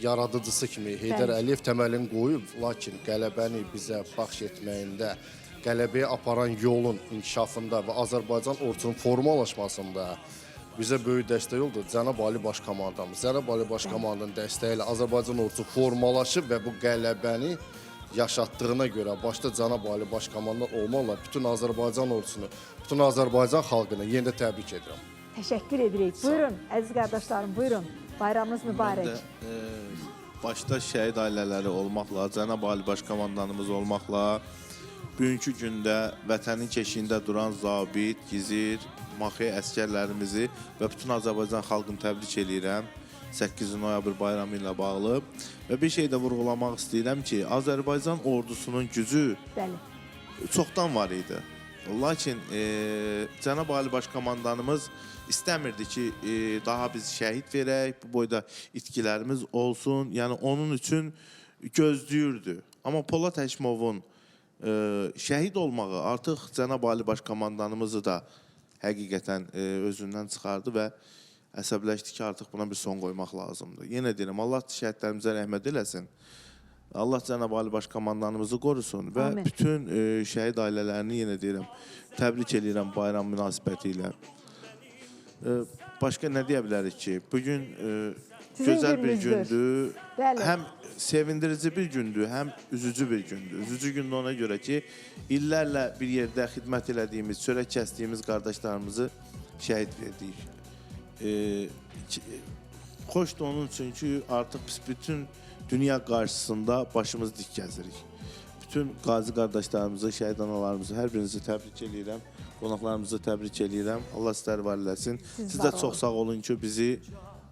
yaradıcısı kimi Heydər Əliyev təməlini qoyub, lakin qələbəni bizə bəxş etməyində, qələbəyə aparan yolun inkişafında və Azərbaycan ordusunun formalaşmasında bizə böyük dəstək oldu Cənab Ali Baş Komandamız. Cənab Ali Baş Komandanın dəstəyi ilə Azərbaycan ordusu formalaşıb və bu qələbəni yaşatdığına görə başda Cənab Ali Baş Komandan olmaqla bütün Azərbaycan ordusunu, bütün Azərbaycan xalqını yenə də təbrik edirəm. Təşəkkür edirik. Buyurun, əziz qardaşlarım, buyurun. Bayramınız mübarək. Başda şəhid ailələri olmaqla, Cənab Ali Baş Komandanımız olmaqla, bugünkü gündə vətənin keşiyində duran zabit, gizir, maxi əskərlərimizi və bütün Azərbaycan xalqını təbrik edirəm 8 noyabr bayramı ilə bağlı. Və bir şey də vurğulamaq istəyirəm ki, Azərbaycan ordusunun gücü çoxdan var idi. Lakin Cənab Ali Baş Komandanımız istəmirdi ki, daha biz şəhid verək, bu boyda itkilərimiz olsun. Yəni, onun üçün gözləyirdi. Amma Polad Həkimovun şəhid olmağı artıq Cənab Ali Baş Komandanımızı da həqiqətən özündən çıxardı və əsəbləşdi ki, artıq buna bir son qoymaq lazımdır. Yenə deyirəm, Allah şəhidlərimizə rəhmət eləsin. Allah Cənab Ali Baş Komandanımızı qorusun və bütün şəhid ailələrini yenə deyirəm, təbrik edirəm bayram münasibəti ilə. Başqa nə deyə bilərik ki, bugün gözəl bir gündür, həm sevindirici bir gündür, həm üzücü bir gündür. Üzücü gündür ona görə ki, illərlə bir yerdə xidmət elədiyimiz, çörək kəsdiyimiz qardaşlarımızı şəhid verdik. Xoşdur onun üçün ki, artıq biz bütün dünya qarşısında başımız dik gəzirik. Bütün qazi qardaşlarımızı, şəhid analarımızı hər birinizi təbrik edirəm. Qonaqlarımızı təbrik edirəm. Allah sizləri var eləsin. Siz Siz var də çox olun. sağ olun ki, bizi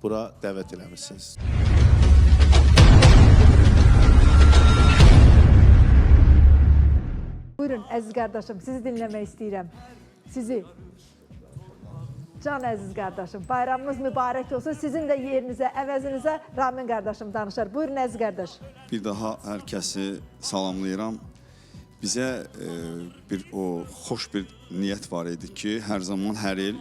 bura dəvət eləmişsiniz. Buyurun əziz qardaşım, sizi dinləmək istəyirəm. Sizi. Can əziz qardaşım, bayramınız mübarək olsun. Sizin də yerinizə, əvəzinizə Ramin qardaşım danışar. Buyurun əziz qardaş. Bir daha hər kəsi salamlayıram. Bizə xoş bir niyyət var idi ki, hər zaman, hər il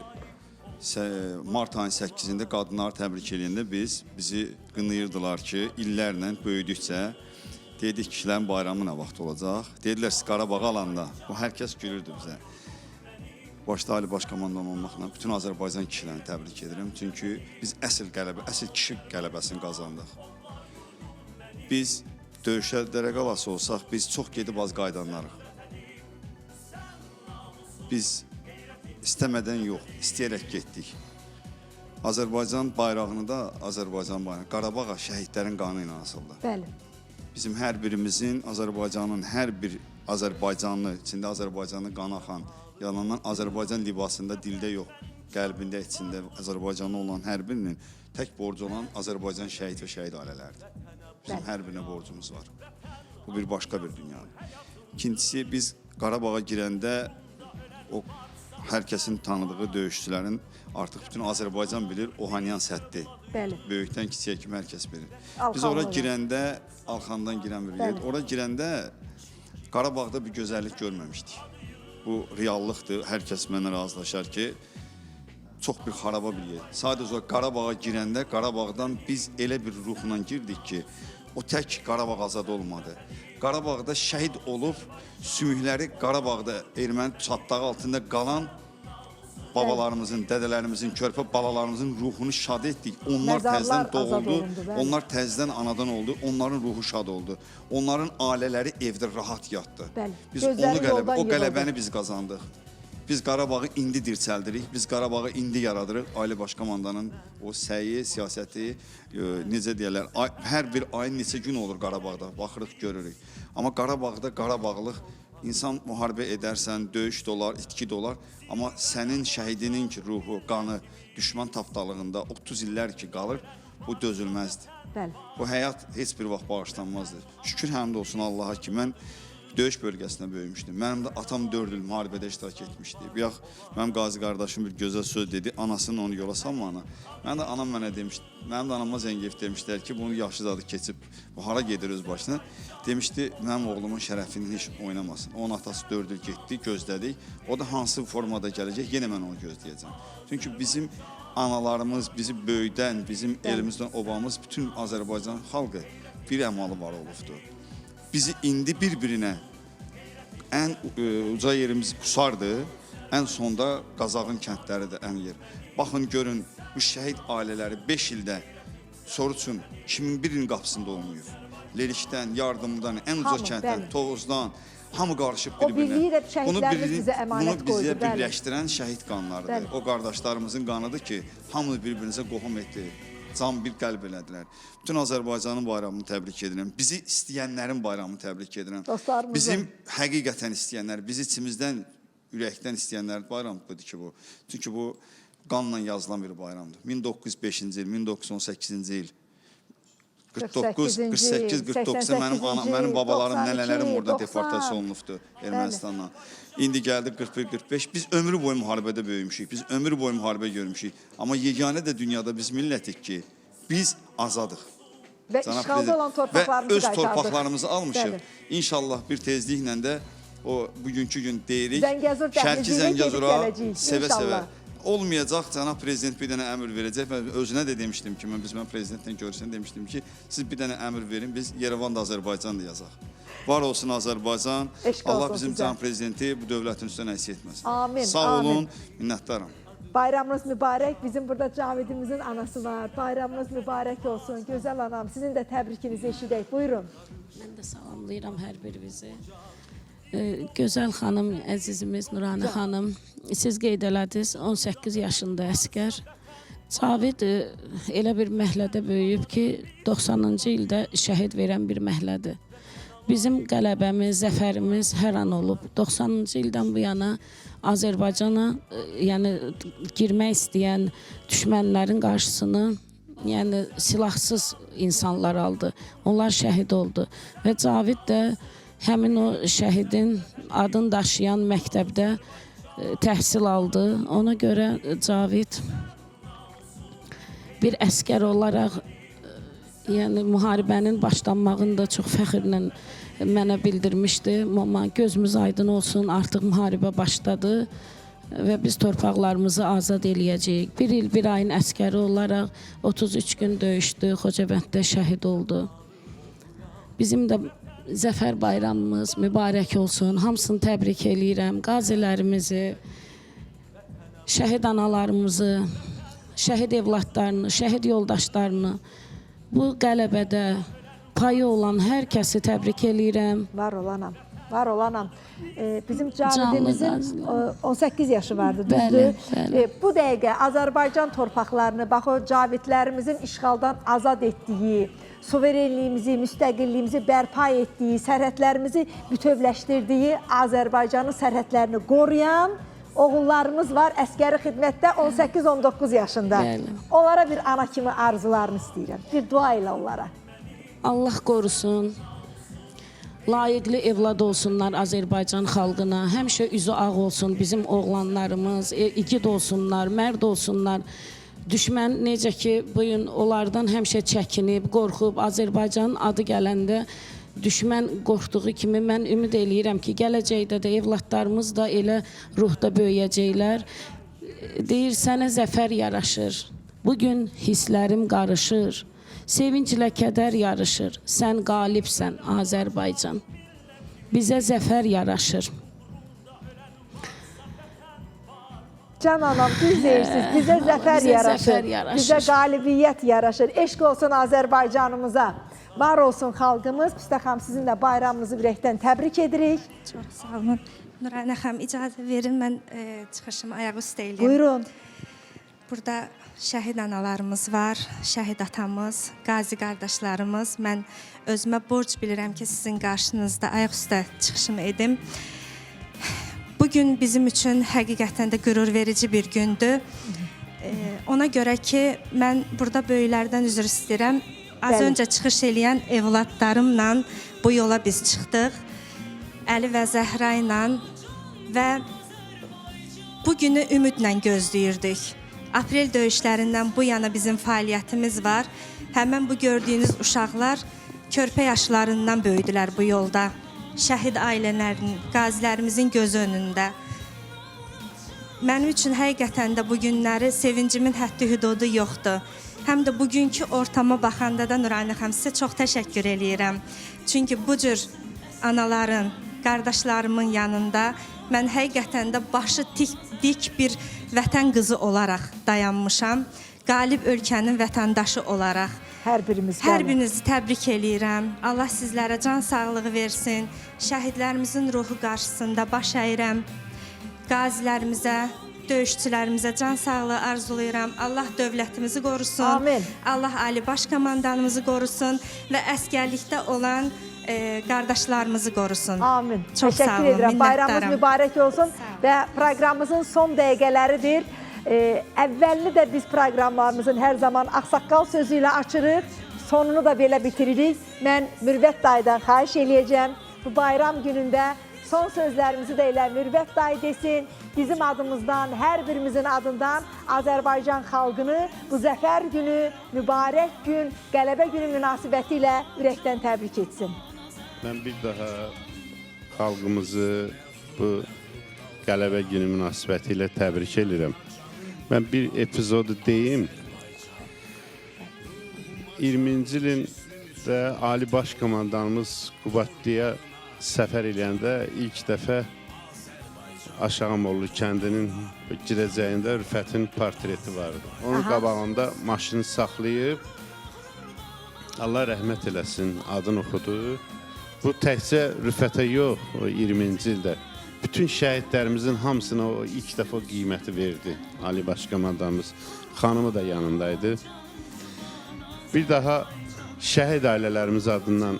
mart ayın 8-də qadınları təbrik edəndə bizi qınayırdılar ki, illərlə böyüdükcə dedik kişilərin bayramı nə vaxt olacaq? Dedilər siz Qarabağı alanda. Bu hər kəs gülürdü bizə. Başda Ali Baş Komandan olmaqla bütün Azərbaycan kişilərini təbrik edirəm. Çünki biz əsl kişi qələbəsini qazandıq. Biz döyüşə dərəqalası olsaq, biz çox gedib az qaydanlarıq. Biz istəmədən yox, istəyərək getdik. Azərbaycan bayrağını da Qarabağa şəhidlərin qanı ilə asıldı. Bəli. Bizim hər birimizin, Azərbaycanın hər bir Azərbaycanlı, içində Azərbaycanlı qanı axan, yalandan Azərbaycan libasında, dildə yox, qəlbində, içində Azərbaycanlı olan hər birinin tək borcu olan Azərbaycan şəhid və şəhid ailələrdir. Bizim hər birinə borcumuz var. Bu bir başqa bir dünyadır. İkincisi, biz Qarabağa girəndə o hər kəsin tanıdığı döyüşçülərin artıq bütün Azərbaycan bilir, Ohanyan səddi. Bəli. Böyükdən kiçiyə kimi hər kəs bilir. Biz Alxanlı ora olan. girəndə, Alxandan girən bir yer, ora girəndə Qarabağda bir gözəllik görməmişdik. Bu reallıqdır, hər kəs mənə razılaşar ki, çox bir xaraba bir yer. Sadəcə Qarabağa girəndə, Qarabağdan biz elə bir ruhla girdik ki, o tək Qarabağ azad olmadı. Qarabağda şəhid olub, sümükləri Qarabağda erməni çatdağı altında qalan babalarımızın, dədələrimizin, körpə balalarımızın ruhunu şad etdik. Onlar təzdən doğuldu, onlar təzdən anadan oldu, onların ruhu şad oldu. Onların ailələri evdə rahat yatdı. Biz o qələbəni biz qazandıq. Biz Qarabağı indi dirçəldirik, biz Qarabağı indi yaradırıq. Ali Baş Komandanın o səyi, siyasəti, necə deyərlər, hər bir ayın neçə gün olur Qarabağda, baxırıq, görürük. Amma Qarabağda Qarabağlıq, İnsan müharibə edərsən, döyüş də olar, itki də olar. Amma sənin şəhidinin ki, ruhu, qanı düşman tapdalığında 30 illər ki qalır, bu dözülməzdir. Bəli. Bu həyat heç bir vaxt bağışlanmazdır. Şükür həmd olsun Allaha ki, mən döyüş bölgəsində böyümüşdüm. Mənim də atam 4 il müharibədə iştirak etmişdi. Bir yax, mənim qazi qardaşım bir gözəl söz dedi, anasının onu yola salmağına. Mənim də anam mənə demişdi, mənim də anama zəng edib demişdilər ki, bunu yaşlıdadır keçib, bu hara gedir öz başına. Demişdi, mənim oğlumun şərəfini heç oynamasın. Onun atası 4 il getdi, gözlədik. O da hansı formada gələcək, yenə mən onu gözləyəcəm. Çünki bizim analarımız, bizi böyüdən, bizim elimizdən obamız, bütün Azərbaycan xalqı bir əmalı var olubdur. Bizi indi bir-birinə ən uca yerimiz Qusardı, ən sonda Qazağın kəndləri də ən yer. Baxın, görün, bu şəhid ailələri 5 ildə soruçun kimin birinin qapısında olmayıb. Lerikdən, yardımdan, ən uca kənddən, Tovuzdan, hamı qarışıb bir-birinə. Bunu bizə birləşdirən şəhid qanlarıdır. O qardaşlarımızın qanıdır ki, hamı bir-birinizə qohum etdi. Can bir qəlb elədilər. Bütün Azərbaycanın bayramını təbrik edirəm. Bizi istəyənlərin bayramını təbrik edirəm. Bizim həqiqətən istəyənlər, bizi içimizdən, ürəkdən istəyənlərin bayramı budur ki bu. Çünki bu qanla yazılan bir bayramdır. 1905-ci il, 1918-ci il, 49, 48, 49 mənim babalarım, nənələrim orada deportasiya olunubdur Ermənistandan. İndi gəldik 41-45. Biz ömrü boyu müharibədə böyümüşük, biz ömrü boyu müharibə görmüşük. Amma yeganə də dünyada biz millətik ki, biz azadıq. Və işğalda olan torpaqlarımızı və öz torpaqlarımızı almışıq. İnşallah bir tezliklə də o bugünkü gün deyirik, Şərqi Zəngəzura sevə-sevə. Olmayacaq, cənab prezident bir dənə əmr verəcək. Mən özünə də demişdim ki, mən prezidentlə görürsən demişdim ki, siz bir dənə əmr verin, biz Yerevan da Azərbaycan da yazaq. Var olsun Azərbaycan, Allah bizim cənab prezidenti bu dövlətin üstünə əksik etməsin. Amin. Sağ olun, minnətdaram. Bayramınız mübarək, bizim burada Cavidimizin anası var. Bayramınız mübarək olsun, gözəl anam. Sizin də təbrikinizi eşidək, buyurun. Mən də salamlayıram hər birinizi. Gözəl xanım, əzizimiz Nurani xanım, siz qeyd elədiniz, 18 yaşında əsgər. Cavid elə bir məhəllədə böyüyüb ki, 90-cı ildə şəhid verən bir məhəllədir. Bizim qələbəmiz, zəfərimiz hər an olub. 90-cı ildən bu yana Azərbaycana yəni girmək istəyən düşmənlərin qarşısını yəni silahsız insanlar aldı. Onlar şəhid oldu və Cavid də həmin o şəhidin adını daşıyan məktəbdə təhsil aldı. Ona görə Cavid bir əskər olaraq yəni müharibənin başlanmağını da çox fəxrlə mənə bildirmişdi. Amma gözümüz aydın olsun, artıq müharibə başladı və biz torpaqlarımızı azad eləyəcəyik. Bir il, bir ayın əskəri olaraq 33 gün döyüşdü, Xocabənddə şəhid oldu. Bizim də zəfər bayramımız mübarək olsun. Hamısını təbrik eləyirəm. Qazilərimizi, şəhid analarımızı, şəhid evladlarını, şəhid yoldaşlarını, bu qələbədə payı olan hər kəsi təbrik eləyirəm. Var olanam, var olanam. Bizim Cavidimizin 18 yaşı vardı, düzdür? Bəli. Bu dəqiqə Azərbaycan torpaqlarını, bax o Cavidlərimizin işğaldan azad etdiyi, suverenliyimizi, müstəqilliyimizi bərpa etdiyi, sərhədlərimizi bütövləşdirdiyi Azərbaycanın sərhədlərini qoruyan oğullarımız var, əskəri xidmətdə 18-19 yaşında. Bəli. Onlara bir ana kimi arzularını istəyirəm. Bir dua ilə onlara. Allah qorusun, layiqli evlad olsunlar Azərbaycan xalqına, həmişə üzü ağ olsun bizim oğlanlarımız, igid olsunlar, mərd olsunlar. Düşmən necə ki, bugün onlardan həmişə çəkinib, qorxub, Azərbaycanın adı gələndə düşmən qorxduğu kimi mən ümid eləyirəm ki, gələcəkdə də evladlarımız da elə ruhda böyüyəcəklər. Deyir, sənə zəfər yaraşır, bugün hisslərim qarışır. Sevinclə kədər yarışır, sən qalibsən Azərbaycan. Bizə zəfər yaraşır. Can anam, düz deyirsiniz, bizə zəfər yaraşır, bizə qalibiyyət yaraşır. Eşq olsun Azərbaycanımıza, var olsun xalqımız. Püstə xanım, sizinlə bayramınızı ürəkdən təbrik edirik. Çox sağ olun. Nuranə xanım, icazə verin, mən çıxışımı ayaq üstə eləyim. Buyurun. Burada şəhid analarımız var, şəhid atamız, qazi qardaşlarımız. Mən özümə borc bilirəm ki, sizin qarşınızda ayaq üstə çıxışımı edim. Bugün bizim üçün həqiqətən də qürur verici bir gündür. Ona görə ki, mən burada böyüklərdən üzr istəyirəm. Az öncə çıxış eləyən evladlarımla bu yola biz çıxdıq. Əli və Zəhra ilə və bu günü ümidlə gözləyirdik. Aprel döyüşlərindən bu yana bizim fəaliyyətimiz var. Həmən bu gördüyünüz uşaqlar körpə yaşlarından böyüdülər bu yolda. Şəhid ailələrinin, qazilərimizin gözü önündə. Mənim üçün həqiqətən də bu günləri sevincimin həddi hüdudu yoxdur. Həm də bugünkü ortama baxanda da Nuranə xanım sizə çox təşəkkür eləyirəm. Çünki bu cür anaların, qardaşlarımın yanında mən həqiqətən də başı dik bir vətən qızı olaraq dayanmışam. Qalib ölkənin vətəndaşı olaraq. Hər birinizi təbrik eləyirəm. Allah sizlərə can sağlığı versin. Şəhidlərimizin ruhu qarşısında baş əyirəm. Qazilərimizə, döyüşçülərimizə can sağlığı arzulayıram. Allah dövlətimizi qorusun. Amin. Allah Ali Baş Komandanımızı qorusun və əskərlikdə olan qardaşlarımızı qorusun. Amin. Çox sağ olun, minnətdaram. Bayramımız mübarək olsun və proqramımızın son dəqiqələridir. Əvvəlini də biz proqramlarımızın hər zaman ağsaqqal sözü ilə açırıq, sonunu da belə bitiririk. Mən Mürvət dayıdan xahiş eləyəcəm. Bu bayram günündə son sözlərimizi də elə Mürvət dayı desin. Bizim adımızdan, hər birimizin adından Azərbaycan xalqını bu zəfər günü, mübarək gün, qələbə günü münasibəti ilə ürəkdən təbrik etsin. Mən bir daha xalqımızı bu qələbə günü münasibəti ilə təbrik edirəm. Mən bir epizodu deyim. 20-ci ilin də Ali Baş Komandanımız Qubadlıya səfər eləyəndə ilk dəfə Aşağımoğlu kəndinin girəcəyində Rüfətin portreti vardı. Onun qabağında maşını saxlayıb Allah rəhmət eləsin adını oxudu. Bu təkcə Rüfətə yox, o 20-ci ildə. Bütün şəhidlərimizin hamısına o ilk dəfə qiyməti verdi. Ali Baş Komandanımız, xanımı da yanındaydı. Bir daha şəhid ailələrimiz adından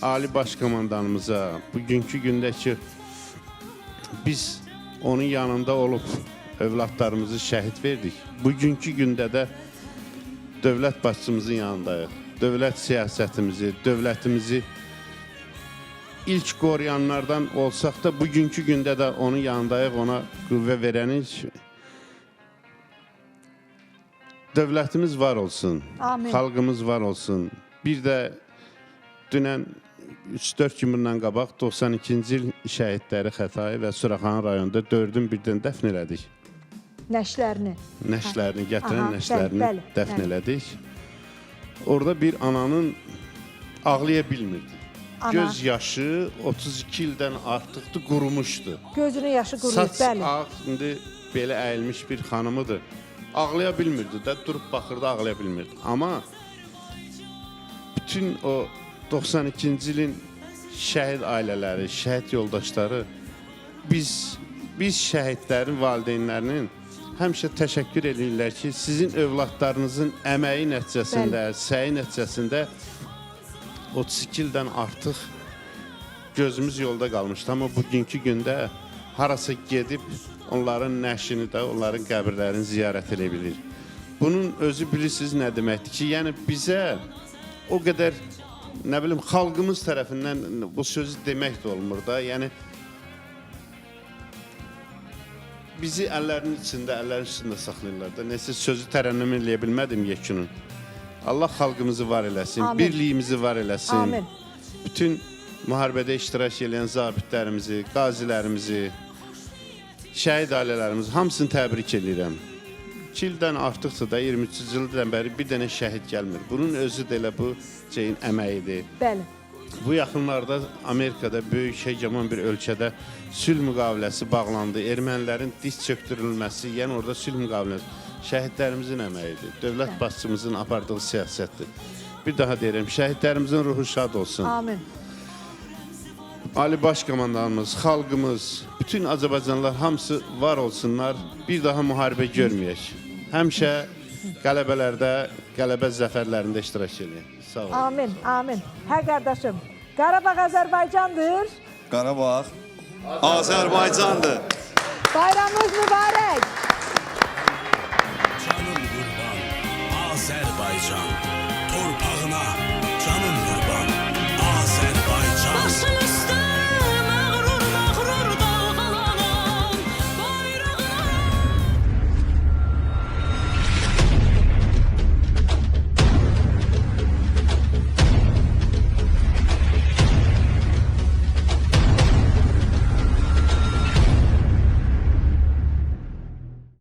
Ali Baş Komandanımıza bugünkü gündə ki biz onun yanında olub övladlarımızı şəhid verdik. Bugünkü gündə də dövlət başçımızın yanındayıq. Dövlət siyasətimizi, dövlətimizi ilk qoruyanlardan olsaq da bugünkü gündə də onun yanındayıq, ona qüvvə verənik. Dövlətimiz var olsun, Amin. xalqımız var olsun. Bir də dünən 3-4 gün bundan qabaq 92-ci il şəhidləri Xətai və Suraxanı rayonunda 4-ün birdən dəfn elədik. Nəşlərini. Nəşlərini, gətirən Aha, nəşlərini bəli, dəfn bəli. elədik. Orada bir ananın ağlaya bilmirdi. Ana. Göz yaşı 32 ildən artıqdır, qurumuşdu. Gözünün yaşı quruyub, Saç bəli. ağ, indi belə əyilmiş bir xanımıdır. Ağlaya bilmirdi də, durub baxırdı, ağlaya bilmirdi. Amma bütün o 92-ci ilin şəhid ailələri, şəhid yoldaşları biz şəhidlərin valideynlərinin həmişə təşəkkür edirlər ki, sizin övladlarınızın əməyi nəticəsində, səyi nəticəsində 32 ildən artıq gözümüz yolda qalmışdı. Amma bugünkü gündə harasa gedib onların nəşini də, onların qəbirlərini ziyarət edə bilir. Bunun özü bilirsiniz nə deməkdir ki, yəni bizə o qədər, nə bilim, xalqımız tərəfindən bu sözü demək də olmur da, yəni bizi əllərinin içində saxlayırlar da. Nəsə sözü tərənnüm eləyə bilmədim yekunun. Allah xalqımızı var eləsin, Amin. birliyimizi var eləsin. Amin. Bütün müharibədə iştirak edən zabitlərimizi, qazilərimizi, şəhid ailələrimizi hamısını təbrik edirəm. 2 ildən artıqdır da, 23 ildən bəri bir dənə şəhid gəlmir. Bunun özü də elə bu şeyin əməyidir. Bəli. Bu yaxınlarda Amerikada böyük hegemon bir ölkədə sülh müqaviləsi bağlandı. Ermənilərin diz çöktürülməsi, yəni orada sülh müqaviləsi şəhidlərimizin əməyidir. Dövlət başçımızın apardığı siyasətdir. Bir daha deyirəm, şəhidlərimizin ruhu şad olsun. Amin. Ali Baş Komandanımız, xalqımız, bütün Azərbaycanlılar hamısı var olsunlar. Bir daha müharibə görməyək. Həmişə qələbələrdə, qələbə zəfərlərində iştirak edin. Sağ olun. Amin, amin. Hə qardaşım, Qarabağ Azərbaycandır. Qarabağ Azərbaycandır. Bayramınız mübarək. Canım qurban Azərbaycan.